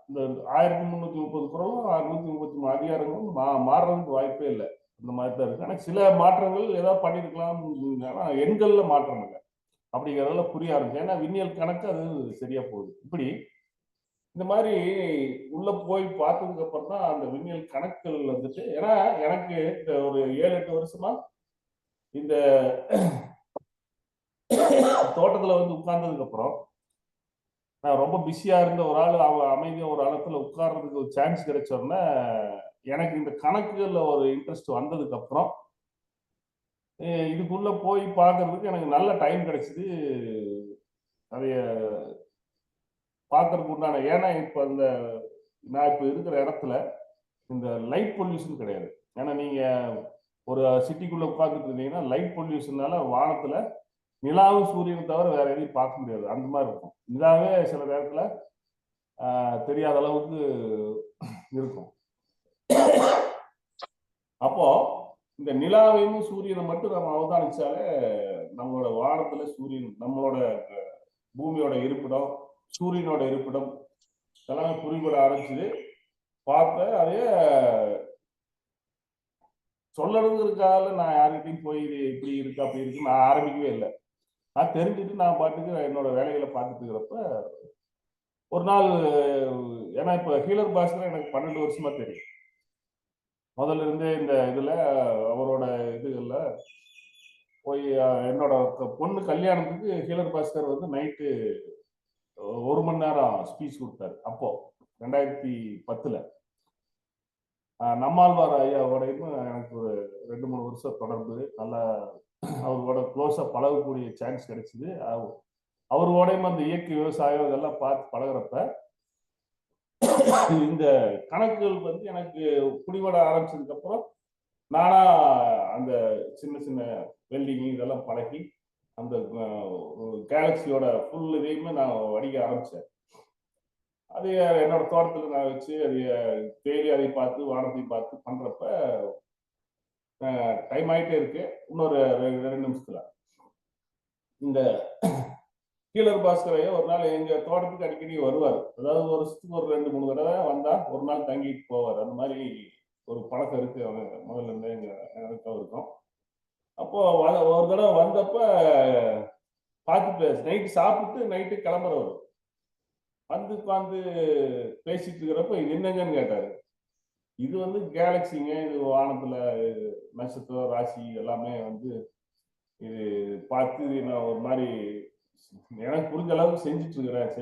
இந்த 1330 குறளும் 633 அதிகாரங்களும் மாறுறதுக்கு வாய்ப்பே இல்லை. இந்த மாதிரி தான் இருக்கு. ஆனா சில மாற்றங்கள் ஏதாவது பண்ணிருக்கலாம், ஆனா எண்கள்ல மாற்றம் இல்லை அப்படிங்கிறதுல புரிய ஆரம்பிச்சு. ஏன்னா விண்ணியல் கணக்கு அது சரியா போகுது. இப்படி இந்த மாதிரி உள்ள போய் பார்த்ததுக்கு அப்புறம் தான் அந்த விண்ணியல் கணக்குகள் வந்துட்டு, ஏன்னா எனக்கு இந்த ஒரு 7-8 வருஷமா இந்த தோட்டத்துல வந்து உட்கார்ந்ததுக்கு அப்புறம் நான் ரொம்ப பிஸியா இருந்த ஒரு ஆள் அமைதியா ஒரு இடத்துல உட்கார்றதுக்கு ஒரு சான்ஸ் கிடைச்சோன்னா எனக்கு இந்த கணக்குகள்ல ஒரு இன்ட்ரெஸ்ட் வந்ததுக்கு அப்புறம் இதுக்குள்ள போய் பார்க்கறதுக்கு எனக்கு நல்ல டைம் கிடைச்சது. அதைய பார்க்கறதுக்கு உண்டான, ஏன்னா இப்ப நான் இப்ப இருக்கிற இடத்துல இந்த லைட் பொல்யூஷன் கிடையாது. ஏன்னா நீங்க ஒரு சிட்டிக்குள்ள உட்கார்ந்துட்டு இருந்தீங்கன்னா லைட் பொல்யூஷனால வானத்துல நிலாவும் சூரியன் தவிர வேற எதையும் பார்க்க முடியாது. அந்த மாதிரி இருக்கும். நிலாவே சில நேரத்துல தெரியாத அளவுக்கு இருக்கும். அப்போ இந்த நிலாவையும் சூரியனை மட்டும் நம்ம அவதானிச்சாலே நம்மளோட வானத்துல சூரியன், நம்மளோட பூமியோட இருப்பிடம், சூரியனோட இருப்பிடம் எல்லாமே புரிபட ஆரம்பிச்சுது. பார்த்த அதே சொல்லணுங்கிறதுக்காக நான் யார்கிட்டையும் போய் இது இப்படி இருக்கு அப்படி இருக்கு நான் ஆரம்பிக்கவே இல்லை. நான் தெரிஞ்சுட்டு நான் பாட்டுக்கு என்னோட வேலைகளை பார்த்துட்டு இருக்கிறப்ப ஒரு நாள், ஏன்னா இப்ப ஹீலர் பாஸ்கர் எனக்கு 12 வருஷமா தெரியும். முதல்ல இருந்தே இந்த இதுல அவரோட இதுகள்ல போய் என்னோட பொண்ணு கல்யாணத்துக்கு ஹீலர் பாஸ்கர் வந்து நைட்டு 1 மணி நேரம் ஸ்பீச் கொடுத்தாரு. அப்போ 2010 நம்மாழ்வார் ஐயாவோடையும் எனக்கு ஒரு 2-3 வருஷம் தொடர்பு, நல்லா அவரோட க்ளோஸா பழகக்கூடிய சான்ஸ் கிடைச்சிது. அவரோடையும் அந்த இயற்கை விவசாயம் இதெல்லாம் பார்த்து பழகிறப்ப இந்த கணக்குகள் வந்து எனக்கு குடிபட ஆரம்பிச்சதுக்கு அப்புறம் நானா அந்த சின்ன சின்ன வெல்டிங் இதெல்லாம் பழகி அந்த கேலக்சியோட ஃபுல் இதையுமே நான் வடிக்க ஆரம்பிச்சேன். அது என்னோட தோட்டத்தில் நான் வச்சு அதை டெய்லி அதை பார்த்து வானத்தையும் பார்த்து பண்றப்ப டைம் ஆகிட்டே இருக்கு. இன்னொரு 2 நிமிஷத்துல இந்த ஹீலர் பாஸ்கரையா ஒரு நாள் எங்க தோட்டத்துக்கு அடிக்கடி வருவார். அதாவது வருஷத்துக்கு ஒரு 2-3 தடவை வந்தா ஒரு நாள் தங்கிட்டு போவார். அந்த மாதிரி ஒரு பழக்கம் இருக்கு. அவங்க முதல்ல இருந்தே எனக்கும் இருக்கும். அப்போ ஒரு தடவை வந்தப்ப பார்த்துட்டு நைட்டு சாப்பிட்டு நைட்டு கிளம்புறவர் வந்து உட்காந்து பேசிட்டு இருக்கிறப்ப இது என்னங்கன்னு கேட்டாரு. இது வந்து கேலக்சிங்க, இது வானத்துல நட்சத்திரம் ராசி எல்லாமே வந்து இது பார்த்து நான் ஒரு மாதிரி எனக்கு புரிஞ்ச அளவுக்கு செஞ்சுட்டு இருக்கிறேன்,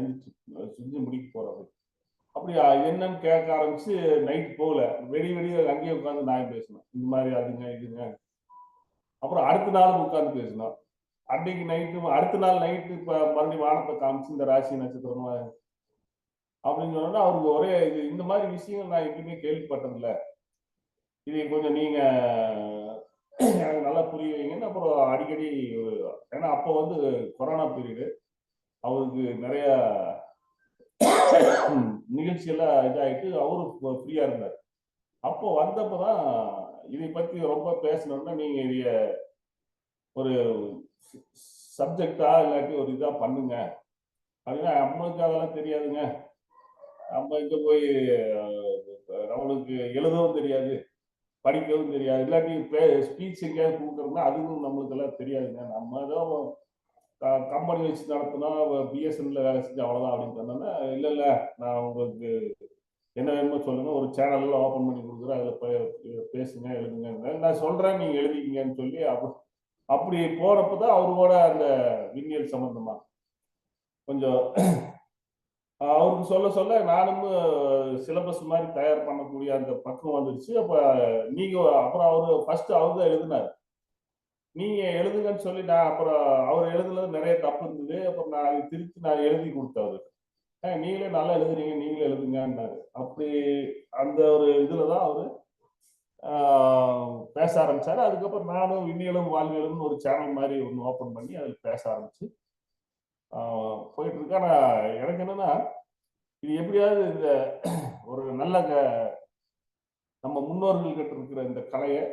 செஞ்சு முடிக்க போறது. அப்படி என்னன்னு கேட்க ஆரம்பிச்சு நைட் போகல, வெடிய அங்கேயே உட்காந்து நான் பேசினேன். இந்த மாதிரி அதுங்க இதுங்க. அப்புறம் அடுத்த நாள் உட்காந்து பேசினோம். அன்னைக்கு நைட்டு அடுத்த நாள் நைட்டு இப்ப மறுபடியும் வானத்தை காமிச்சு இந்த ராசி நட்சத்திரமா அப்படின்னு சொன்னா அவருக்கு ஒரே இது, இந்த மாதிரி விஷயம் நான் எங்கேயுமே கேள்விப்பட்டதில்ல, இதை கொஞ்சம் நீங்க எனக்கு நல்லா புரிய வைங்கன்னு. அப்புறம் அடிக்கடி ஏன்னா அப்போ வந்து கொரோனா பீரியடு, அவருக்கு நிறைய நிகழ்ச்சியெல்லாம் இதாயிட்டு அவரு ஃப்ரீயா இருந்தார். அப்போ வந்தப்பதான் இதை பத்தி ரொம்ப பேசணும்னா நீங்க இதைய ஒரு சப்ஜெக்டா இல்லாட்டி ஒரு இதா பண்ணுங்க அப்படின்னா, நம்மளுக்கு அதெல்லாம் தெரியாதுங்க, நம்ம இங்க போய் நம்மளுக்கு எழுதவும் தெரியாது படிக்கவும் தெரியாது, இல்லாட்டி ஸ்பீச் எங்கேயாவது கொடுக்குறோம்னா அதுவும் நம்மளுக்கு எல்லாம் தெரியாதுங்க, நம்ம ஏதோ கம்பெனி வச்சு நடத்தினா பிஎஸ்என்எல்ல வேலை செஞ்சு அவ்வளவுதான் அப்படின்னு சொன்னோன்னா, இல்ல இல்ல நான் உங்களுக்கு என்ன வேணுமோ சொல்லுங்க, ஒரு சேனல்ல ஓபன் பண்ணி கொடுக்குறேன், அதுல பேசுங்க எழுதுங்க, நான் சொல்றேன் நீங்க எழுதிக்கீங்கன்னு சொல்லி அப்படி போறப்பதான் அவரோட அந்த விண்ணியல் சம்பந்தமா கொஞ்சம் அவருக்கு சொல்ல சொல்ல நானும் சிலபஸ் மாதிரி தயார் பண்ணக்கூடிய அந்த பக்கம் வந்துருச்சு. அப்ப நீங்க அப்புறம் அவரு ஃபர்ஸ்ட் அவர் தான் எழுதினார், நீங்க எழுதுங்கன்னு சொல்லி நான் அப்புறம் அவர் எழுதுனது நிறைய தப்பு இருந்தது. அப்புறம் நான் அதை திருப்பி நான் எழுதி கொடுத்தவரு, நீங்களே நல்லா எழுதுறீங்க நீங்களே எழுதுங்கன்னாரு. அப்படி அந்த ஒரு இதுலதான் அவரு பேச ஆரம்பிச்சாரு. அதுக்கப்புறம் நானும் விண்ணியலும் வாழ்வியலும் ஒரு சேனல் மாதிரி ஒன்று ஓபன் பண்ணி அதில் பேச ஆரம்பிச்சு போயிட்டு இருக்கு. ஆனா எனக்கு என்னன்னா, இது எப்படியாவது இந்த ஒரு நல்ல நம்ம முன்னோர்கள் கிட்ட இருக்கிற இந்த கலையை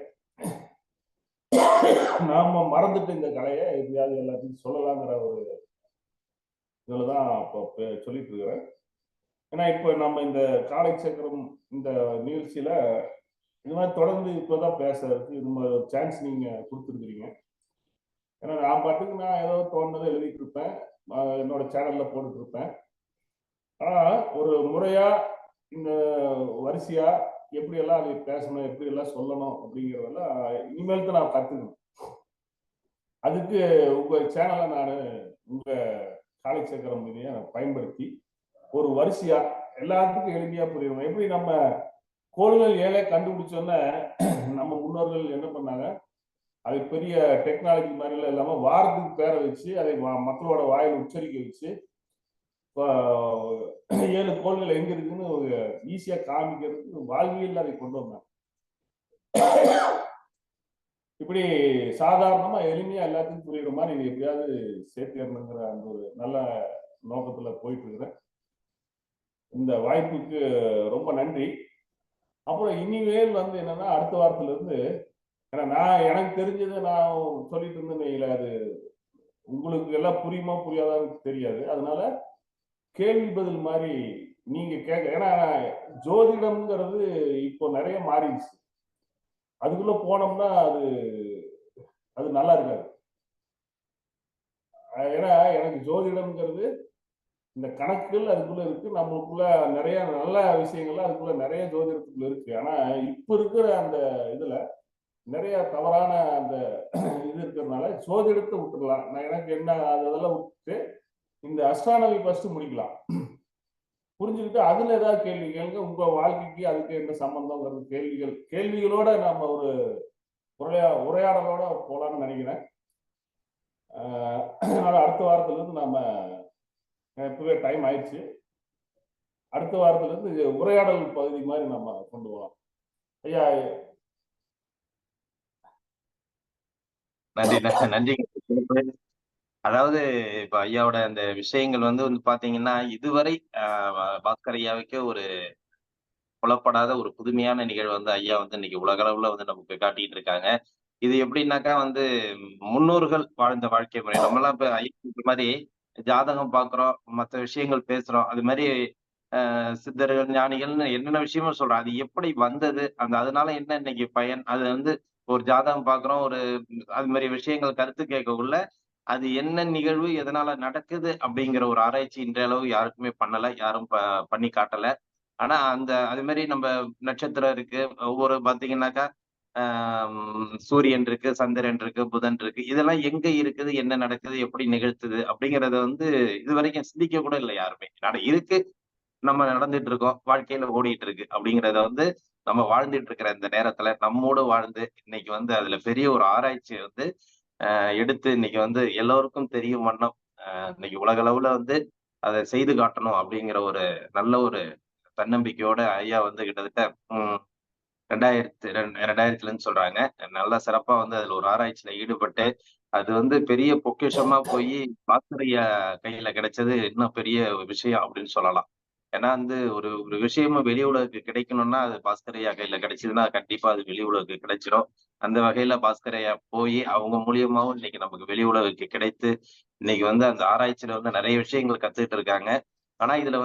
நாம மறந்துட்டு இந்த கலையை எப்படியாவது எல்லாத்தையும் சொல்லலாங்கிற ஒரு இதுலதான் இப்போ சொல்லிட்டு இருக்கிறேன். ஏன்னா இப்போ நம்ம இந்த காலை சக்கரம் இந்த நிகழ்ச்சியில இந்த மாதிரி தொடர்ந்து இப்போதான் பேசுறதுக்கு இது சான்ஸ் நீங்க கொடுத்துருக்கிறீங்க. ஏன்னா நான் பாட்டுக்கு நான் ஏதோ தோணுனதை எழுதிட்டு இருப்பேன், என்னோட சேனல்ல போட்டுட்டு இருப்பேன். ஆனா ஒரு முறையா இந்த வரிசையா எப்படி எல்லாம் அதை பேசணும், எப்படி எல்லாம் சொல்லணும் அப்படிங்கிறதெல்லாம் இனிமேல் தான் நான் கத்துக்கணும். அதுக்கு உங்க சேனலை நான் உங்க காலை சக்கரம் இதைய பயன்படுத்தி ஒரு வரிசையா எல்லாத்துக்கும் எளிமையா புரியும். எப்படி நம்ம கோள்கள் ஏழை கண்டுபிடிச்சோன்னா நம்ம முன்னோர்கள் என்ன பண்ணாங்க, அது பெரிய டெக்னாலஜி மாதிரிலாம் இல்லாம வாரத்துக்கு பேரை வச்சு அதை மக்களோட வாயில் உச்சரிக்க வச்சு 7 கோள்கள் எங்க இருக்குன்னு ஈஸியா காமிக்கிறதுக்கு வாழ்வியல் அதை கொண்டு வந்தாங்க. இப்படி சாதாரணமா எளிமையா எல்லாத்துக்கும் புரியுற மாதிரி இது எப்படியாவது சேர்த்துக்கணுங்கிற அந்த ஒரு நல்ல நோக்கத்துல போயிட்டு இருக்கிறேன். இந்த வாய்ப்புக்கு ரொம்ப நன்றி. அப்புறம் இனிமேல் என்னன்னா அடுத்த வாரத்துல இருந்து, ஏன்னா நான் எனக்கு தெரிஞ்சதை நான் சொல்லிட்டு இருந்தேன், அது உங்களுக்கு எல்லாம் புரியுமா புரியாதான்னு தெரியாது. அதனால கேள்வி பதில் மாதிரி நீங்க கேட்க, ஏன்னா ஜோதிடம்ங்கிறது இப்போ நிறைய மாறிடுச்சு. அதுக்குள்ள போனோம்னா அது நல்லா இருக்காது. ஏன்னா எனக்கு ஜோதிடம்ங்கிறது இந்த கணக்குகள் அதுக்குள்ள இருக்கு, நம்மளுக்குள்ள நிறைய நல்ல விஷயங்கள்லாம் அதுக்குள்ள நிறைய ஜோதிடத்துக்குள்ள இருக்கு. ஆனா இப்ப இருக்கிற அந்த இதுல நிறைய தவறான அந்த இது இருக்கிறதுனால ஜோதிடத்தை விட்டுடலாம். நான் எனக்கு என்ன அதெல்லாம் விட்டு இந்த அஸ்ட்ரானமி ஃபர்ஸ்ட் முடிக்கலாம், புரிஞ்சுக்கிட்டு அதுல ஏதாவது கேள்வி கேளுங்க. உங்க வாழ்க்கைக்கு அதுக்கு என்ன சம்பந்தம்ங்கிறது கேள்விகளோட நாம ஒரு உரையாடலோட போலான்னு நினைக்கிறேன். அதனால அடுத்த வாரத்துல இருந்து நாம, இப்பவே டைம் ஆயிடுச்சு, அடுத்த வாரத்துல இருந்து உரையாடல் பகுதி மாதிரி நம்ம கொண்டு போகலாம். ஐயா நன்றி. அதாவது இப்ப ஐயாவோட அந்த விஷயங்கள் வந்து பாத்தீங்கன்னா இதுவரை பாஸ்கர் ஐயாவுக்கு ஒரு புலப்படாத ஒரு புதுமையான நிகழ்வு ஐயா இன்னைக்கு உலக அளவுல நமக்கு காட்டிட்டு இருக்காங்க. இது எப்படின்னாக்கா முன்னோர்கள் வாழ்ந்த வாழ்க்கை முறை. நம்மலாம் இப்ப ஐயா மாதிரி ஜாதகம் பாக்குறோம், மற்ற விஷயங்கள் பேசுறோம். அது மாதிரி சித்தர்கள் ஞானிகள்னு என்னென்ன விஷயமும் சொல்றோம். அது எப்படி வந்தது, அதனால என்ன இன்னைக்கு பயன், அது ஒரு ஜாதகம் பாக்குறோம், ஒரு அது மாதிரி விஷயங்கள் கருத்து கேட்கக்குள்ள அது என்ன நிகழ்வு, எதனால நடக்குது அப்படிங்கிற ஒரு ஆராய்ச்சி இன்றைய அளவு யாருக்குமே பண்ணல, யாரும் பண்ணி காட்டல. ஆனா அது மாதிரி நம்ம நட்சத்திரம் இருக்கு, ஒவ்வொரு பாத்தீங்கன்னாக்கா சூரியன் இருக்கு, சந்திரன் இருக்கு, புதன் இருக்கு, இதெல்லாம் எங்க இருக்குது, என்ன நடக்குது, எப்படி நிகழ்த்துது அப்படிங்கறத இது வரைக்கும் சிந்திக்க கூட இல்லை யாருமே. இருக்கு, நம்ம நடந்துட்டு இருக்கோம், வாழ்க்கையில ஓடிட்டு இருக்கு அப்படிங்கறத நம்ம வாழ்ந்துட்டு இருக்கிற இந்த நேரத்துல நம்மோடு வாழ்ந்து இன்னைக்கு அதுல பெரிய ஒரு ஆராய்ச்சி எடுத்து இன்னைக்கு எல்லோருக்கும் தெரியும் வண்ணம் இன்னைக்கு உலக அளவுல அதை செய்து காட்டணும் அப்படிங்கிற ஒரு நல்ல ஒரு தன்னம்பிக்கையோட ஐயா கிட்டத்தட்ட 2000 சொல்றாங்க, நல்லா சிறப்பா அதுல ஒரு ஆராய்ச்சியில ஈடுபட்டு அது பெரிய பொக்கிஷமா போய் பாஸ்கர் ஐயா கையில கிடைச்சது இன்னும் பெரிய விஷயம் அப்படின்னு சொல்லலாம். ஏன்னா ஒரு ஒரு விஷயமும் வெளி உலகுக்கு கிடைக்கணும்னா அது பாஸ்கர் ஐயா கையில கிடைச்சதுன்னா கண்டிப்பா அது வெளி உலகுக்கு கிடைச்சிடும். அந்த வகையில பாஸ்கர் ஐயா போய் அவங்க மூலியமாவும் இன்னைக்கு நமக்கு வெளி உலகுக்கு கிடைத்து இன்னைக்கு அந்த ஆராய்ச்சியில நிறைய விஷயங்கள் கத்துக்கிட்டு இருக்காங்க. ஆனா இதுல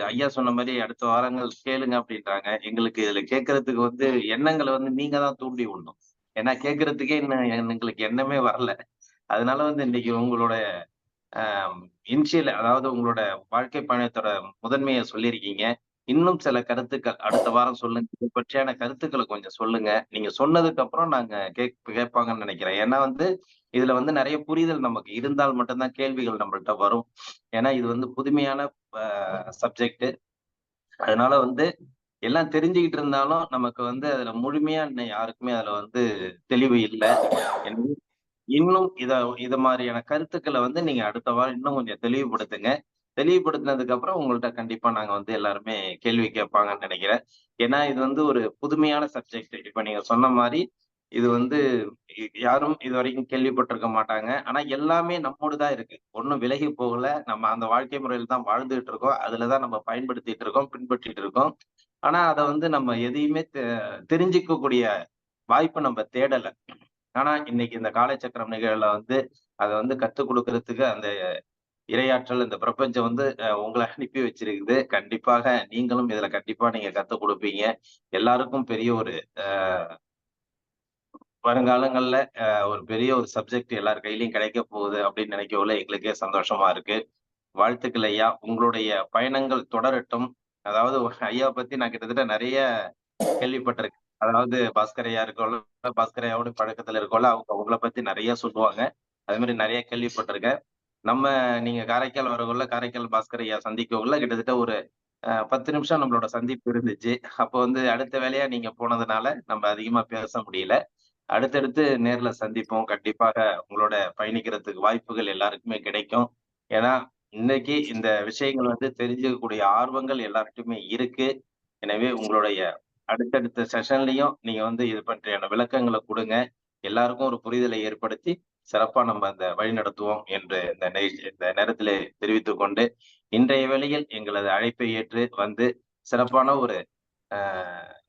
ஐயா சொன்ன மாதிரி அடுத்த வாரங்கள் கேளுங்க அப்படின்றாங்க. எங்களுக்கு இதுல கேட்கறதுக்கு எண்ணங்களை நீங்க தான் தூண்டி விடணும். ஏன்னா கேட்கறதுக்கே இன்னும் எங்களுக்கு எண்ணமே வரல. அதனால இன்னைக்கு உங்களோட இனிஷியல், அதாவது உங்களோட வாழ்க்கை பயணத்தோட முதன்மையை சொல்லியிருக்கீங்க. இன்னும் சில கருத்துக்கள் அடுத்த வாரம் சொல்லுங்க. இதை பற்றியான கருத்துக்களை கொஞ்சம் சொல்லுங்க. நீங்க சொன்னதுக்கு அப்புறம் நாங்க கேட்பாங்கன்னு நினைக்கிறேன். ஏன்னா இதுல நிறைய புரிதல் நமக்கு இருந்தால் மட்டும்தான் கேள்விகள் நம்மள்ட்ட வரும். ஏன்னா இது புதுமையான சப்ஜெக்ட். அதனால எல்லாம் தெரிஞ்சுக்கிட்டு இருந்தாலும் நமக்கு அதுல முழுமையா இன்னும் யாருக்குமே அதுல தெளிவு இல்லை. இன்னும் இத மாதிரியான கருத்துக்களை நீங்க அடுத்த வாரம் இன்னும் கொஞ்சம் தெளிவுபடுத்துங்க. தெளிவுபடுத்தினதுக்கு அப்புறம் உங்கள்ட்ட கண்டிப்பா நாங்க எல்லாருமே கேள்வி கேட்பாங்கன்னு நினைக்கிறேன். ஏன்னா இது ஒரு புதுமையான சப்ஜெக்ட். இப்ப நீங்க சொன்ன மாதிரி இது யாரும் இது வரைக்கும் கேள்விப்பட்டிருக்க மாட்டாங்க. ஆனா எல்லாமே நம்மோடுதான் இருக்கு, ஒண்ணும் விலகி போகல. நம்ம அந்த வாழ்க்கை முறையில தான் வாழ்ந்துட்டு இருக்கோம், அதுலதான் நம்ம பயன்படுத்திட்டு இருக்கோம், பின்பற்றிட்டு இருக்கோம். ஆனா அதை நம்ம எதையுமே தெரிஞ்சுக்கக்கூடிய வாய்ப்பு நம்ம தேடல. ஆனா இன்னைக்கு இந்த காலச்சக்கரம் நிகழ்வுல அதை கத்துக் கொடுக்கறதுக்கு அந்த இரையாற்றல் இந்த பிரபஞ்சம் உங்களை அனுப்பி வச்சிருக்குது. கண்டிப்பாக நீங்களும் இதுல கண்டிப்பா நீங்க கத்துக் கொடுப்பீங்க. எல்லாருக்கும் பெரிய ஒரு வருங்காலங்கள்ல ஒரு பெரிய ஒரு சப்ஜெக்ட் எல்லார் கையிலயும் கிடைக்க போகுது அப்படின்னு நினைக்கவுள்ள எங்களுக்கே சந்தோஷமா இருக்கு. வாழ்த்துக்கள் ஐயா. உங்களுடைய பயணங்கள் தொடரட்டும். அதாவது ஐயாவை பத்தி நான் கிட்டத்தட்ட நிறைய கேள்விப்பட்டிருக்கேன். அதாவது பாஸ்கர் ஐயா இருக்கோம்ல, பாஸ்கர் ஐயாவோட பழக்கத்துல இருக்கோம்ல, அவங்க உங்களை பத்தி நிறைய சொல்லுவாங்க. அது மாதிரி நிறைய கேள்விப்பட்டிருக்கேன். நம்ம நீங்க காரைக்கால் வரக்குள்ள காரைக்கால் பாஸ்கர் ஐயா சந்திக்கக்குள்ள கிட்டத்தட்ட ஒரு 10 நிமிஷம் நம்மளோட சந்திப்பு இருந்துச்சு. அப்போ வந்து அடுத்த வேலையா நீங்க போனதுனால நம்ம அதிகமா பேச முடியல. அடுத்தடுத்து நேர்ல சந்திப்போம். கண்டிப்பாக உங்களோட பயணிக்கிறதுக்கு வாய்ப்புகள் எல்லாருக்குமே கிடைக்கும். ஏன்னா, இன்னைக்கு இந்த விஷயங்கள் வந்து தெரிஞ்சுக்கக்கூடிய ஆர்வங்கள் எல்லார்கிட்டயுமே இருக்கு. எனவே உங்களுடைய அடுத்தடுத்த செஷன்லயும் நீங்க வந்து இது பற்றியான விளக்கங்கள குடுங்க. எல்லாருக்கும் ஒரு புரிதலை ஏற்படுத்தி, சிறப்பா நம்ம அந்த வழி நடத்துவோம் என்று இந்த நேரத்திலே தெரிவித்துக் கொண்டு, இன்றைய வேளையில் எங்களது அழைப்பை ஏற்று வந்து சிறப்பான ஒரு அ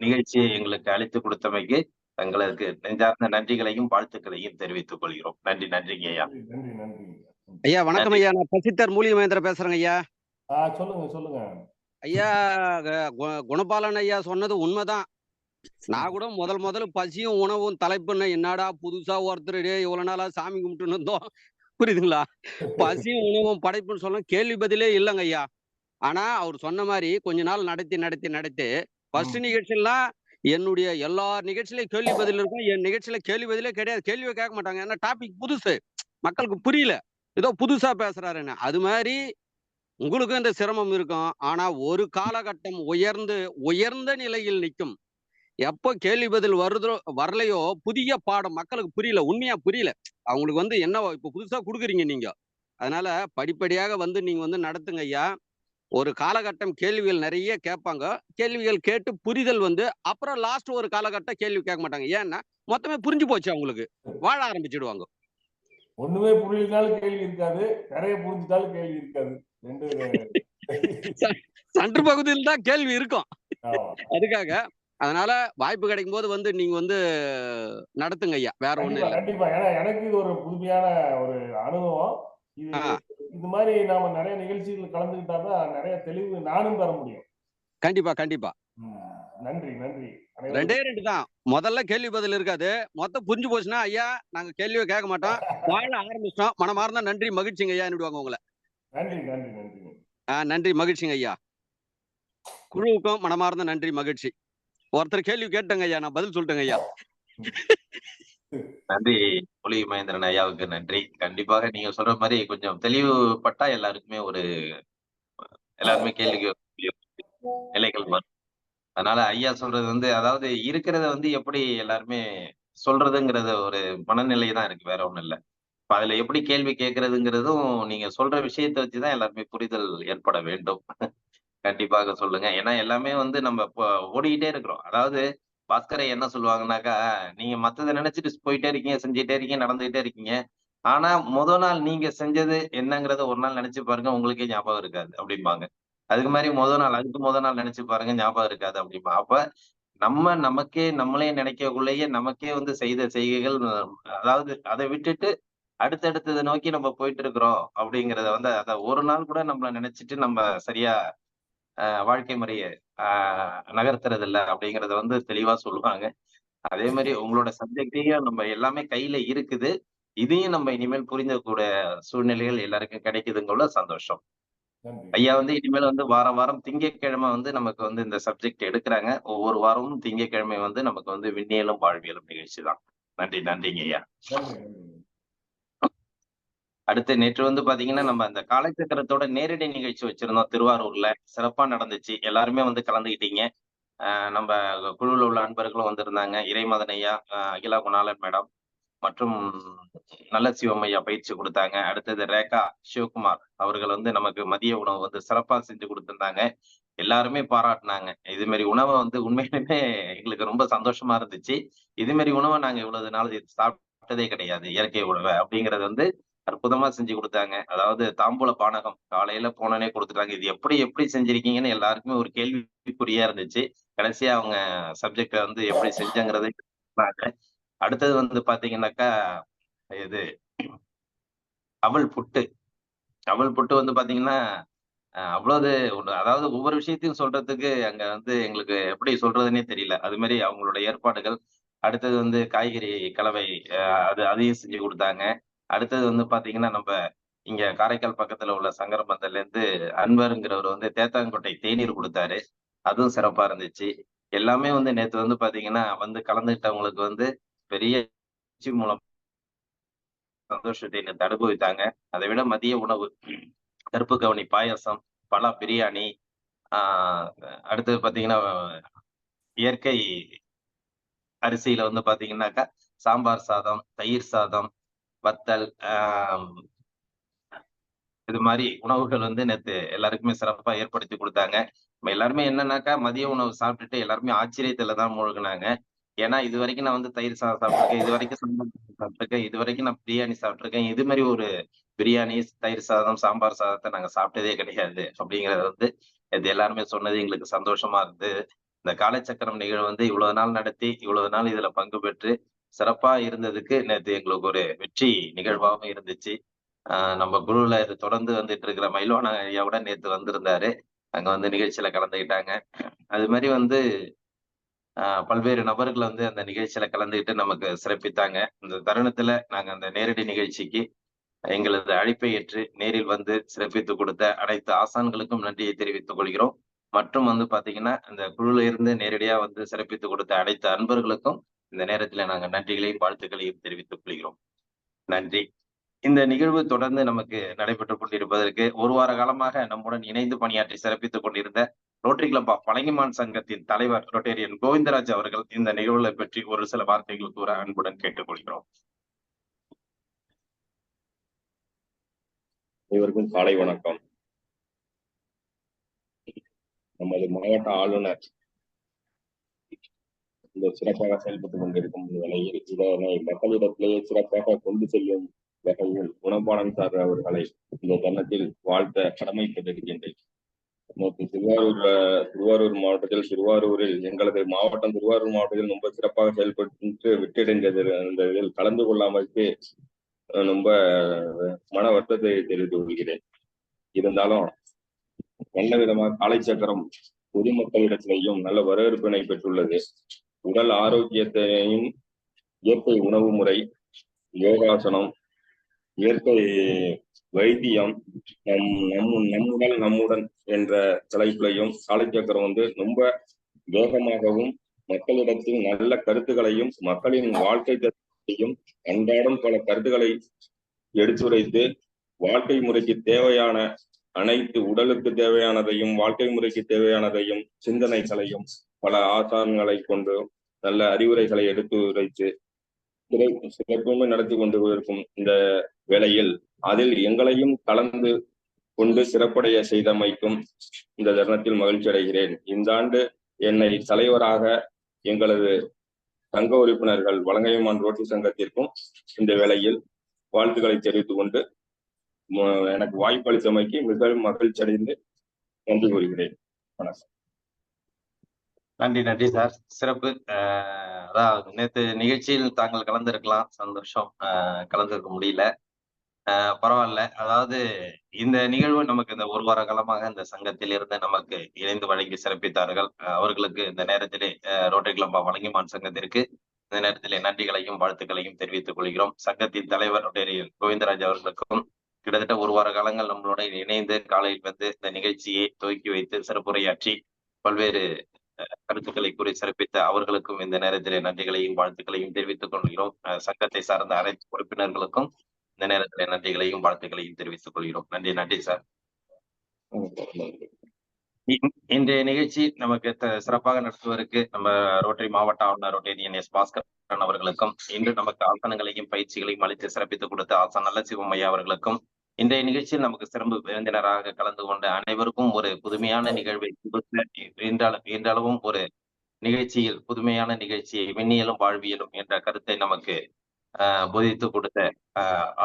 நிகழ்ச்சியை எங்களுக்கு அளித்துக் குடுத்தமைக்கு தங்களுக்கு நெஞ்சார்ந்த நன்றிகளையும், வாழ்த்துக்களையும் தெரிவித்துக் கொள்கிறோம். நன்றி, நன்றிங்கய்யா. நன்றி நன்றி. ஐயா வணக்கம் நன்றி. ஐயா. நான் பசித்தர் மூலிகை மகேந்திர பேசுறேங்க ஐயா. சொல்லுங்க சொல்லுங்க. ஐயா குணபாலன் ஐயா சொன்னது உண்மைதான். நான் கூட முதல்ல பசியும் உணவும் தலைப்புன்னு என்னடா புதுசா ஒருத்தர் இவ்வளவு நாளா சாமி கும்பிட்டுன்னு இருந்தோம். புரியுதுங்களா? பசியும் உணவும் படைப்புன்னு சொல்ல கேள்வி பதிலே இல்லைங்க ஐயா. ஆனா அவர் சொன்ன மாதிரி கொஞ்ச நாள் நடத்தி ஃபர்ஸ்ட் நிகழ்ச்சியெல்லாம் என்னுடைய எல்லா நிகழ்ச்சியிலையும் கேள்வி பதில் இருக்கும். என் நிகழ்ச்சியில கேள்வி பதிலே கிடையாது. கேள்வியை கேட்க மாட்டாங்க. ஏன்னா டாபிக் புதுசு, மக்களுக்கு புரியல, ஏதோ புதுசா பேசுறாருன்னு. அது மாதிரி உங்களுக்கும் இந்த சிரமம் இருக்கும். ஆனா ஒரு காலகட்டம் உயர்ந்த நிலையில் நிற்கும். எப்போ கேள்வி பதில் வருதோ வரலையோ புதிய பாடம் மக்களுக்கு புரியல, உண்மையா புரியல. அவங்களுக்கு வந்து என்ன இப்ப புதுசா கொடுக்குறீங்க நீங்க. அதனால படிப்படியாக வந்து நீங்க வந்து நடத்துங்க ஐயா. ஒரு காலகட்டம் கேள்விகள் நிறைய கேட்பாங்க. கேள்விகள் கேட்டு புரிதல் வந்து அப்புறம் லாஸ்ட் ஒரு காலகட்டம் கேள்வி கேட்க மாட்டாங்க. ஏன்னா மொத்தமே புரிஞ்சு போச்சு, அவங்களுக்கு வாழ ஆரம்பிச்சிடுவாங்க. ஒண்ணுமே புரியலனாலும் கேள்வி இருக்காது, நிறைய புரிஞ்சுட்டாலும் கேள்வி இருக்காது. சன்று பகுதியில் தான் கேள்வி இருக்கும். அதுக்காக அதனால வாய்ப்பு கிடைக்கும் போது வந்து நீங்க வந்து நடத்துங்க ஐயா. வேற ஒண்ணும் இல்லை. கண்டிப்பா. ஏன்னா எனக்கு இது ஒரு புதுமையான ஒரு அனுபவம். இது மாதிரி நாம நிறைய நிகழ்ச்சிகள் கலந்துக்கிட்டாதான் நிறைய தெளிவு நானும் பெற முடியும். கண்டிப்பா. நன்றி நன்றி. 2 தான். முதல்ல கேள்வி பதில் இருக்காது. மொத்தம் புரிஞ்சு போச்சுன்னா ஐயா நாங்க கேள்வியை கேட்க மாட்டோம், வாழ ஆரம்பிச்சிட்டோம். மனமார்ந்த நன்றி, மகிழ்ச்சிங்க ஐயா என்னுவாங்க உங்களை. நன்றி நன்றி நன்றி. நன்றி, மகிழ்ச்சிங்க ஐயா. குழுவுக்கும் மனமார்ந்த நன்றி, மகிழ்ச்சி. ஒருத்தர் கேள்வி கேட்டங்க ஐயா, நான் பதில் சொல்லிட்டேங்க ஐயா. நன்றி மூலிகை மகேந்திரன் ஐயாவுக்கு நன்றி. கண்டிப்பாக நீங்க சொல்ற மாதிரி கொஞ்சம் தெளிவுபட்டா எல்லாருமே கேள்வி நிலைகள் வரும். அதனால ஐயா சொல்றது வந்து அதாவது இருக்கிறத வந்து எப்படி எல்லாருமே சொல்றதுங்கிறத ஒரு மனநிலை தான் இருக்கு, வேற ஒண்ணும் இல்ல. இப்ப அதுல எப்படி கேள்வி கேட்கறதுங்கிறதும் நீங்க சொல்ற விஷயத்தை வச்சுதான் எல்லாருமே புரிதல் ஏற்பட வேண்டும். கண்டிப்பாக சொல்லுங்க. ஏன்னா எல்லாமே வந்து நம்ம இப்போ ஓடிக்கிட்டே இருக்கிறோம். அதாவது பாஸ்கரை என்ன சொல்லுவாங்கன்னாக்கா, நீங்க மத்ததை நினைச்சிட்டு போயிட்டே இருக்கீங்க, செஞ்சுட்டே இருக்கீங்க, நடந்துகிட்டே இருக்கீங்க. ஆனா நாள் நீங்க செஞ்சது என்னங்கிறத ஒரு நாள் நினைச்சு பாருங்க, உங்களுக்கே ஞாபகம் இருக்காது அப்படிம்பாங்க. அதுக்கு மாதிரி அதுக்கு நாள் நினைச்சு பாருங்க, ஞாபகம் இருக்காது அப்படிம்பா. அப்ப நமக்கே நம்மளே நினைக்கக்குள்ளேயே நமக்கே வந்து செய்த செய்கைகள், அதாவது அதை விட்டுட்டு அடுத்தடுத்ததை நோக்கி நம்ம போயிட்டு இருக்கிறோம் அப்படிங்கிறத வந்து அத ஒரு நாள் கூட நம்மள நினைச்சிட்டு நம்ம சரியா வாழ்க்கை முறைய நகர்த்துறது இல்ல அப்படிங்கறத வந்து தெளிவா சொல்லுவாங்க. அதே மாதிரி உங்களோட சப்ஜெக்டையும் நம்ம எல்லாமே கையில இருக்குது. இதையும் நம்ம இனிமேல் புரிந்தக்கூடிய சூழ்நிலைகள் எல்லாருக்கும் கிடைக்குதுங்குள்ள சந்தோஷம். ஐயா வந்து இனிமேல் வந்து வாரம் திங்கட்கிழமை வந்து நமக்கு வந்து இந்த சப்ஜெக்ட் எடுக்கிறாங்க. ஒவ்வொரு வாரமும் திங்கட்கிழமை வந்து நமக்கு வந்து விண்ணியலும் வாழ்வியலும் நிகழ்ச்சி தான். நன்றிங்க ஐயா. அடுத்து நேற்று வந்து பாத்தீங்கன்னா நம்ம அந்த காலச்சக்கரத்தோட நேரடி நிகழ்ச்சி வச்சிருந்தோம் திருவாரூர்ல. சிறப்பா நடந்துச்சு. எல்லாருமே வந்து கலந்துக்கிட்டீங்க. நம்ம குழுவில் உள்ள அன்பர்களும் வந்திருந்தாங்க. இறைமதன் ஐயா, அகிலா குணாலன் மேடம் மற்றும் நல்ல சிவம் ஐயா பயிற்சி கொடுத்தாங்க. அடுத்தது ரேகா சிவகுமார் அவர்கள் வந்து நமக்கு மதிய உணவு வந்து சிறப்பா செஞ்சு கொடுத்திருந்தாங்க. எல்லாருமே பாராட்டினாங்க. இது மாதிரி உணவை வந்து உண்மையிலுமே எங்களுக்கு ரொம்ப சந்தோஷமா இருந்துச்சு. இது மாதிரி உணவை நாங்க இவ்வளவு நாள் சாப்பிட்டதே கிடையாது, இயற்கை உணவை அப்படிங்கறது வந்து அற்புதமா செஞ்சு கொடுத்தாங்க. அதாவது தாம்பூல பானகம் காலையில போனோனே கொடுத்துட்டாங்க. இது எப்படி செஞ்சிருக்கீங்கன்னு எல்லாருக்குமே ஒரு கேள்விக்குறியா இருந்துச்சு. கடைசியா அவங்க சப்ஜெக்ட வந்து எப்படி செஞ்சங்கிறதை அடுத்தது வந்து பாத்தீங்கன்னாக்கா இது அவல் புட்டு வந்து பாத்தீங்கன்னா அவ்வளவு அதாவது ஒவ்வொரு விஷயத்தையும் சொல்றதுக்கு அங்க வந்து எங்களுக்கு எப்படி சொல்றதுன்னே தெரியல. அது மாதிரி அவங்களோட ஏற்பாடுகள். அடுத்தது வந்து காய்கறி கலவை, அதையும் செஞ்சு கொடுத்தாங்க. அடுத்தது வந்து பாத்தீங்கன்னா நம்ம இங்க காரைக்கால் பக்கத்துல உள்ள சங்கரமந்தல்ல இருந்து அன்வருங்கிறவர் வந்து தேத்தாங்கோட்டை தேநீர் கொடுத்தாரு. அதுவும் சிறப்பா இருந்துச்சு. எல்லாமே வந்து நேத்து வந்து பாத்தீங்கன்னா வந்து கலந்துக்கிட்டவங்களுக்கு வந்து பெரிய நிகழ்ச்சி மூலம் சந்தோஷத்தை நேத்து அனுபவித்தாங்க. அதை விட மதிய உணவு கருப்பு கவுனி பாயாசம், பலா பிரியாணி, அடுத்தது பாத்தீங்கன்னா இயற்கை அரிசியில வந்து பாத்தீங்கன்னாக்கா சாம்பார் சாதம், தயிர் சாதம், வத்தல், இது மாதிரி உணவுகள் வந்து நேத்து எல்லாருக்குமே சிறப்பா ஏற்படுத்தி கொடுத்தாங்க. நம்ம எல்லாருமே என்னன்னாக்கா மதிய உணவு சாப்பிட்டுட்டு எல்லாருமே ஆச்சரியத்துல தான் மூழ்குனாங்க. ஏன்னா இதுவரைக்கும் நான் வந்து தயிர் சாதம் சாப்பிட்டுருக்கேன், இதுவரைக்கும் சாம்பார் சாதம் சாப்பிட்டுருக்கேன், இதுவரைக்கும் நான் பிரியாணி சாப்பிட்டுருக்கேன். இது மாதிரி ஒரு பிரியாணி, தயிர் சாதம், சாம்பார் சாதத்தை நாங்க சாப்பிட்டதே கிடையாது. அப்படிங்கிறத வந்து இது எல்லாருமே சொன்னது எங்களுக்கு சந்தோஷமா இருந்தது. இந்த காலைச்சக்கரம் நிகழ்வு வந்து இவ்வளவு நாள் நடத்தி, இவ்வளவு நாள் இதுல பங்கு பெற்று சிறப்பா இருந்ததுக்கு நேத்து எங்களுக்கு ஒரு வெற்றி நிகழ்வாகவும் இருந்துச்சு. நம்ம குழுல இது தொடர்ந்து வந்துட்டு இருக்கிற மயில்வாணன் ஐயாவோட நேத்து வந்திருந்தாரு. அங்க வந்து நிகழ்ச்சியில கலந்துக்கிட்டாங்க. அது மாதிரி வந்து பல்வேறு நபர்கள் வந்து அந்த நிகழ்ச்சியில கலந்துக்கிட்டு நமக்கு சிறப்பித்தாங்க. இந்த தருணத்துல நாங்க அந்த நேரடி நிகழ்ச்சிக்கு எங்களது அழைப்பை ஏற்று நேரில் வந்து சிறப்பித்து கொடுத்த அனைத்து ஆசான்களுக்கும் நன்றியை தெரிவித்துக் கொள்கிறோம். மற்றும் வந்து பாத்தீங்கன்னா இந்த குழுல இருந்து நேரடியா வந்து சிறப்பித்து கொடுத்த அனைத்து அன்பர்களுக்கும் இந்த நேரத்துல நாங்க நன்றிகளையும் வாழ்த்துக்களையும் தெரிவித்துக் கொள்கிறோம். நன்றி. இந்த நிகழ்வு தொடர்ந்து நமக்கு நடைபெற்றுக் கொண்டிருப்பதற்கு ஒரு வார காலமாக நம்முடன் இணைந்து பணியாற்றி சிறப்பித்துக் கொண்டிருந்த ரோட்டரி கிளப் ஆஃப் வலங்கைமான் சங்கத்தின் தலைவர் ரொட்டேரியன் கோவிந்தராஜ் அவர்கள் இந்த நிகழ்வுகளை பற்றி ஒரு சில வார்த்தைகள் கூற அன்புடன் கேட்டுக்கொள்கிறோம். அனைவருக்கும் காலை வணக்கம். நமது மாவட்ட ஆளுநர் இந்த சிறப்பாக செயல்பட்டுக் கொண்டிருக்கும் வேளையில் இதனை மக்களிடத்திலேயே சிறப்பாக கொண்டு செல்லும் வகையில் குணபாலன் சார் அவர்களை இந்த தருணத்தில் வாழ்த்த கடமைப்பட்டிருக்கின்றேன். நேற்று திருவாரூர் மாவட்டத்தில் திருவாரூரில் எங்களது மாவட்டம் திருவாரூர் மாவட்டத்தில் ரொம்ப சிறப்பாக செயல்பட்டு விட்டிடுங்கிறதில் கலந்து கொள்ளாமலுக்கு ரொம்ப மன வருத்தத்தை தெரிவித்துக் கொள்கிறேன். இருந்தாலும் நல்ல விதமாக காலைச்சக்கரம் பொதுமக்களிடத்திலேயும் நல்ல வரவேற்பினை பெற்றுள்ளது. உடல் ஆரோக்கியத்தையும் இயற்கை உணவு முறை, யோகாசனம், இயற்கை வைத்தியம், நம்முடன் நம்முடன் என்ற தலைப்பிலையும் காலைச்சக்கரம் வந்து ரொம்ப வேகமாகவும் மக்களிடத்தில் நல்ல கருத்துக்களையும் மக்களின் வாழ்க்கை தரத்தையும் அன்றாடம் பல கருத்துக்களை எடுத்துரைத்து வாழ்க்கை முறைக்கு தேவையான அனைத்து உடலுக்கு தேவையானதையும் வாழ்க்கை முறைக்கு தேவையானதையும் சிந்தனைகளையும் பல ஆசான்களை கொண்டு நல்ல அறிவுரைகளை எடுத்து உரைத்து சிறப்புமே நடத்தி கொண்டு இருக்கும் இந்த வேளையில் அதில் எங்களையும் கலந்து கொண்டு சிறப்படைய செய்தமைக்கும் இந்த தருணத்தில் மகிழ்ச்சி அடைகிறேன். இந்த ஆண்டு என்னை தலைவராக எங்களது சங்க உறுப்பினர்கள் வலங்கைமான் ரோட்டரி சங்கத்திற்கும் இந்த வேளையில் வாழ்த்துக்களை தெரிவித்துக் கொண்டு எனக்கு வாய்ப்பு அளித்தமைக்கு மிகவும் மகிழ்ச்சி அடைந்து நன்றி கூறுகிறேன். வணக்கம். நன்றி சார். சிறப்பு. அதான் நேற்று நிகழ்ச்சியில் தாங்கள் கலந்திருக்கலாம், சந்தோஷம். கலந்துருக்க முடியல, பரவாயில்ல. அதாவது இந்த நிகழ்வு நமக்கு இந்த ஒரு வார காலமாக இந்த சங்கத்தில் இருந்து நமக்கு இணைந்து வழங்கி சிறப்பித்தார்கள். அவர்களுக்கு இந்த நேரத்திலே ரோட்டரி கிளப் ஆஃப் வலங்கைமான் சங்கத்திற்கு இந்த நேரத்திலே நன்றிகளையும் வாழ்த்துக்களையும் தெரிவித்துக் கொள்கிறோம். சங்கத்தின் தலைவர் ரொட்டேரியன் கோவிந்தராஜ் அவர்களுக்கும் கிட்டத்தட்ட ஒரு வார காலங்கள் நம்மளோட இணைந்து காலையில் வந்து இந்த நிகழ்ச்சியை துவக்கி வைத்து சிறப்புரையாற்றி பல்வேறு கருத்துக்களை கூறி சிறப்பித்த அவர்களுக்கும் இந்த நேரத்திலே நன்றிகளையும் வாழ்த்துக்களையும் தெரிவித்துக் கொள்கிறோம். சங்கத்தை சார்ந்த அனைத்து உறுப்பினர்களுக்கும் இந்த நேரத்திலே நன்றிகளையும் வாழ்த்துக்களையும் தெரிவித்துக் கொள்கிறோம். நன்றி சார். இன்றைய நிகழ்ச்சி நமக்கு சிறப்பாக நடத்துவதற்கு நம்ம ரோட்டரி மாவட்ட ஆளுநர் ரொட்டேரியன் எஸ் பாஸ்கரன் அவர்களுக்கும், இன்று நமக்கு ஆசனங்களையும் பயிற்சிகளையும் அளித்து சிறப்பித்துக் கொடுத்த ஆசான் நல்ல சிவம் ஐயா அவர்களுக்கும், இன்றைய நிகழ்ச்சியில் நமக்கு சிறப்பு விருந்தினராக கலந்து கொண்ட அனைவருக்கும் ஒரு புதுமையான நிகழ்வை இன்றளவும் ஒரு நிகழ்ச்சியில் புதுமையான நிகழ்ச்சியை விண்ணியலும் வாழ்வியலும் என்ற கருத்தை நமக்கு போதித்து கொடுத்த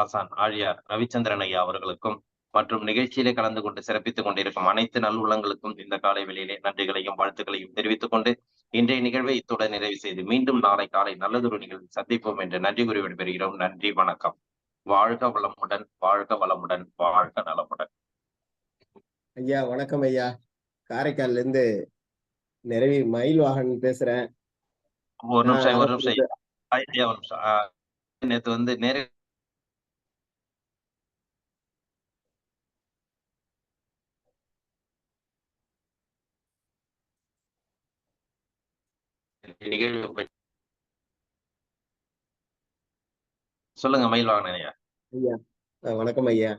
ஆசான் ஆழியார் ரவிச்சந்திரன் ஐயா அவர்களுக்கும் மற்றும் நிகழ்ச்சியிலே கலந்து கொண்டு சிறப்பித்துக் கொண்டிருக்கும் அனைத்து நல்லுள்ளங்களுக்கும் இந்த காலை வெளியிலே நன்றிகளையும் வாழ்த்துக்களையும் தெரிவித்துக் கொண்டு இன்றைய நிகழ்வை இத்துடன் நிறைவு செய்து மீண்டும் நாளை காலை நல்லதொரு நிகழ்வு சந்திப்போம் என்று நன்றி கூறி விடைபெறுகிறோம். நன்றி, வணக்கம். வாழ்க வளமுடன், வாழ்க வளமுடன், வாழ்க நலமுடன். ஐயா வணக்கம் ஐயா. காரைக்கால்ல இருந்து நிறைவி மயில்வாகன் பேசுறேன். ஒரு நிமிஷம் ஐயா, ஒரு நிமிஷம். நேத்து வந்து நிகழ்வு சொல்லுங்க மயில்வாகனன் ஐயா. ஐயா வணக்கம் ஐயா.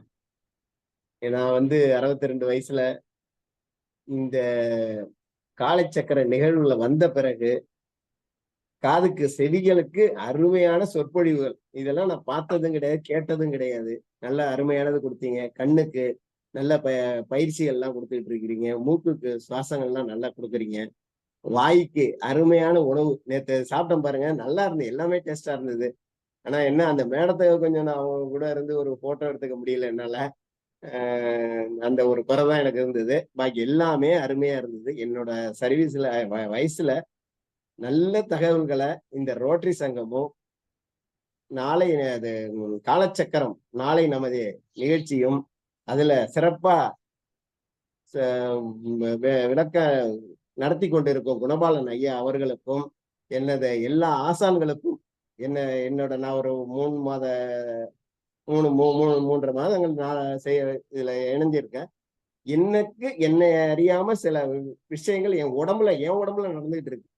நான் 62 வயசுல இந்த காலச்சக்கர நிகழ்வுல வந்த பிறகு காதுக்கு செவிகளுக்கு அருமையான சொற்பொழிவுகள் இதெல்லாம் நான் பார்த்ததும் கிடையாது, கேட்டதும் கிடையாது. நல்ல அருமையானது கொடுத்தீங்க. கண்ணுக்கு நல்ல பயிற்சிகள் எல்லாம் கொடுத்துட்டு இருக்கிறீங்க. மூக்குக்கு சுவாசங்கள்லாம் நல்லா கொடுக்குறீங்க. வாய்க்கு அருமையான உணவு நேற்று சாப்பிட்டேன் பாருங்க, நல்லா இருந்தது, எல்லாமே டேஸ்டா இருந்தது. ஆனா என்ன அந்த மேடத்தை கொஞ்சம் நான் அவங்க கூட இருந்து ஒரு போட்டோ எடுத்துக்க முடியல என்னால. அந்த ஒரு குறை தான் எனக்கு இருந்தது. பாக்கி எல்லாமே அருமையா இருந்தது. என்னோட சர்வீஸ்ல வயசுல நல்ல தகவல்களை இந்த ரோட்டரி சங்கமும் நாளை அது காலச்சக்கரம் நாளை நமது நிகழ்ச்சியும் அதுல சிறப்பா விளக்க நடத்தி கொண்டிருக்கும் குணபாலன் ஐயா அவர்களுக்கும் என்னது எல்லா ஆசான்களுக்கும் என்னோட நான் ஒரு 3 மாதங்கள் நான் இதுல இணைஞ்சிருக்கேன். என்னை அறியாம சில விஷயங்கள் என் உடம்புல நடந்துகிட்டு இருக்கு.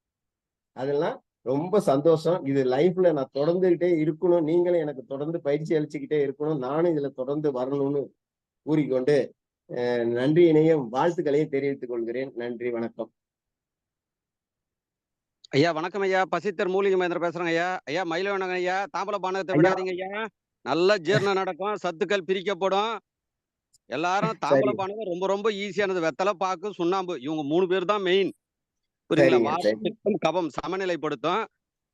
அதெல்லாம் ரொம்ப சந்தோஷம். இது லைஃப்ல நான் தொடர்ந்துகிட்டே இருக்கணும். நீங்களும் எனக்கு தொடர்ந்து பயிற்சி அளிச்சுக்கிட்டே இருக்கணும். நானும் இதுல தொடர்ந்து வரணும்னு கூறிக்கொண்டு நன்றியினையும் வாழ்த்துக்களையும் தெரிவித்துக் கொள்கிறேன். நன்றி, வணக்கம். ஐயா வணக்கம் ஐயா. பசித்தர் மூலிகை மகேந்திர பேசுறேங்க ஐயா. ஐயா மயில்வாகனன் ஐயா, தாம்பல பானகத்தை விடாதீங்க ஐயா. நல்ல ஜீரணம் நடக்கும், சத்துக்கள் பிரிக்கப்படும். எல்லாரும் தாம்பல பானகம் ரொம்ப ரொம்ப ஈஸியானது. வெத்தலை, பாக்கு, சுண்ணாம்பு இவங்க 3 பேர் தான் மெயின். புரியுதுங்களா? வாதம் கபம் சமநிலைப்படுத்தும்.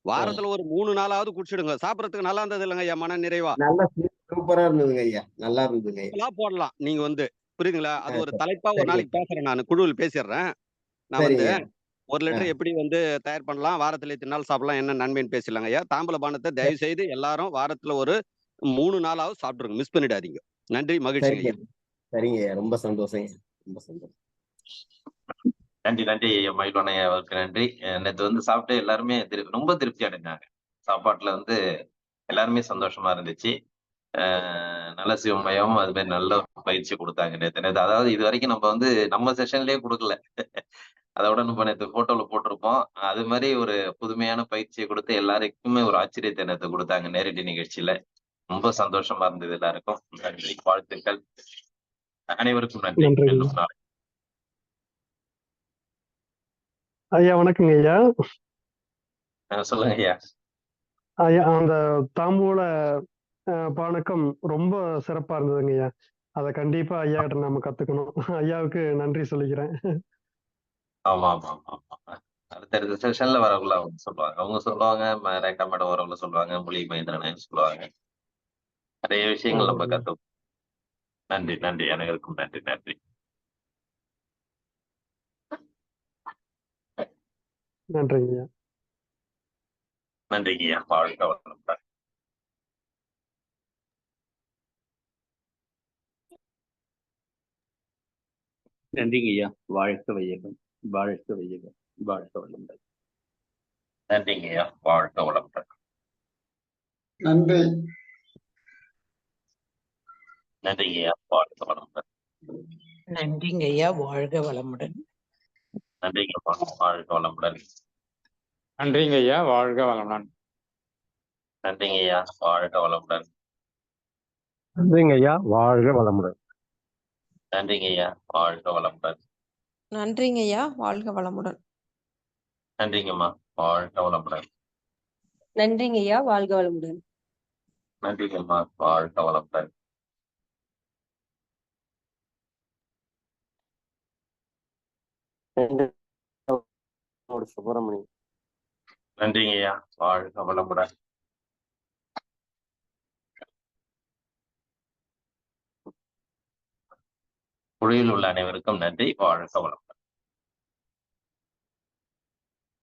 வாரத்துல ஒரு 3 நாளாவது குடிச்சிடுங்க. சாப்பிடறதுக்கு நல்லா இருந்தது இல்லைங்க ஐயா, மன நிறைவா. நல்லா சூப்பரா இருந்ததுங்க ஐயா, நல்லா இருந்ததுங்க. போடலாம் நீங்க புரியுதுங்களா? அது ஒரு தலைப்பா ஒரு நாளைக்கு பேசுறேன், நான் குழுவில் பேசிடுறேன். நான் 1 லிட்டர் எப்படி தயார் பண்ணலாம், வாரத்துல இத்தனை நாள் சாப்பிடலாம், என்ன நன்மைன்னு பேசலாங்க ஐயா. தாம்பல பானத்தை தயவு செய்து எல்லாரும் வாரத்துல ஒரு 3 நாளாவது சாப்பிட்டுருங்க, மிஸ் பண்ணிடாதீங்க. நன்றி, மகிழ்ச்சி ஐயா. சரிங்க ஐயா, ரொம்ப சந்தோஷம், ரொம்ப சந்தோஷம். நன்றி ஐயா மயில்வாகனன் ஐயா அவருக்கு நன்றி. நேற்று சாப்பிட்டு எல்லாருமே ரொம்ப திருப்தி அடைஞ்சாங்க. சாப்பாட்டுல எல்லாருமே சந்தோஷமா இருந்துச்சு. நல்ல சிவமயம் அது மாதிரி நல்ல பயிற்சி கொடுத்தாங்க நேற்று. அதாவது இது வரைக்கும் நம்ம நம்ம செஷன்லயே கொடுக்கல. அதோட நம்ம நேற்று போட்டோல போட்டிருப்போம். அது மாதிரி ஒரு புதுமையான பயிற்சியை கொடுத்து எல்லாருக்குமே ஒரு ஆச்சரியத்தை நேற்று கொடுத்தாங்க நேரடி நிகழ்ச்சியில. ரொம்ப சந்தோஷமா இருந்தது எல்லாருக்கும். நன்றி, வாழ்த்துக்கள் அனைவருக்கும் நன்றி. மீண்டும் நாளை. ஐயா வணக்கங்க ஐயா. சொல்லுங்க ஐயா. ஐயா அந்த தாம்பூல பானக்கம் ரொம்ப சிறப்பா இருந்ததுங்க ஐயா. அதை கண்டிப்பா ஐயா கிட்ட நாம கத்துக்கணும். ஐயாவுக்கு நன்றி சொல்லிக்கிறேன். ஆமா ஆமா ஆமா ஆமா. அடுத்தடுத்த செஷன்ல வரக்குள்ள அவங்க சொல்லுவாங்க ரேகா மேடம் வரக்குள்ள சொல்லுவாங்க, மொழி மகேந்திரன் சொல்லுவாங்க. நிறைய விஷயங்கள் நம்ம கத்துப்போம். நன்றி அனைவருக்கும் நன்றி. நன்றிங்க ஐயா. நன்றிங்க ஐயா, வாழ்க வளமுடன். நன்றிங்க ஐயா, வாழ்க வையகம், வாழ்க வையகம், வாழ்க வளமுடன். நன்றிங்க ஐயா, வாழ்க வளமுடன். நன்றி. நன்றிங்க ஐயா, வாழ்க வளமுடன். நன்றிங்க ஐயா, வாழ்க வளமுடன். நன்றிங்க வாழ்க வளமுடன். நன்றிங்க ஐயா, வாழ்க வளமுடன். நன்றிங்க ஐயா, வாழ்க வளமுடன். நன்றிங்க ஐயா, வாழ்க வளமுடன். நன்றிங்க ஐயா, வாழ்க வளமுடன். நன்றிங்க ஐயா, வாழ்க வளமுடன். நன்றிங்கம்மா, வாழ்க வளமுடன். நன்றிங்க ஐயா, வாழ்க வளமுடன். நன்றிங்கம்மா, வாழ்க வளமுடன். சுப்பிரமணியம். நன்றிங்க ஐயா, வாழ்க வளமுடன். குழுவில் உள்ள அனைவருக்கும் நன்றி, வாழ்க வளமுடன்.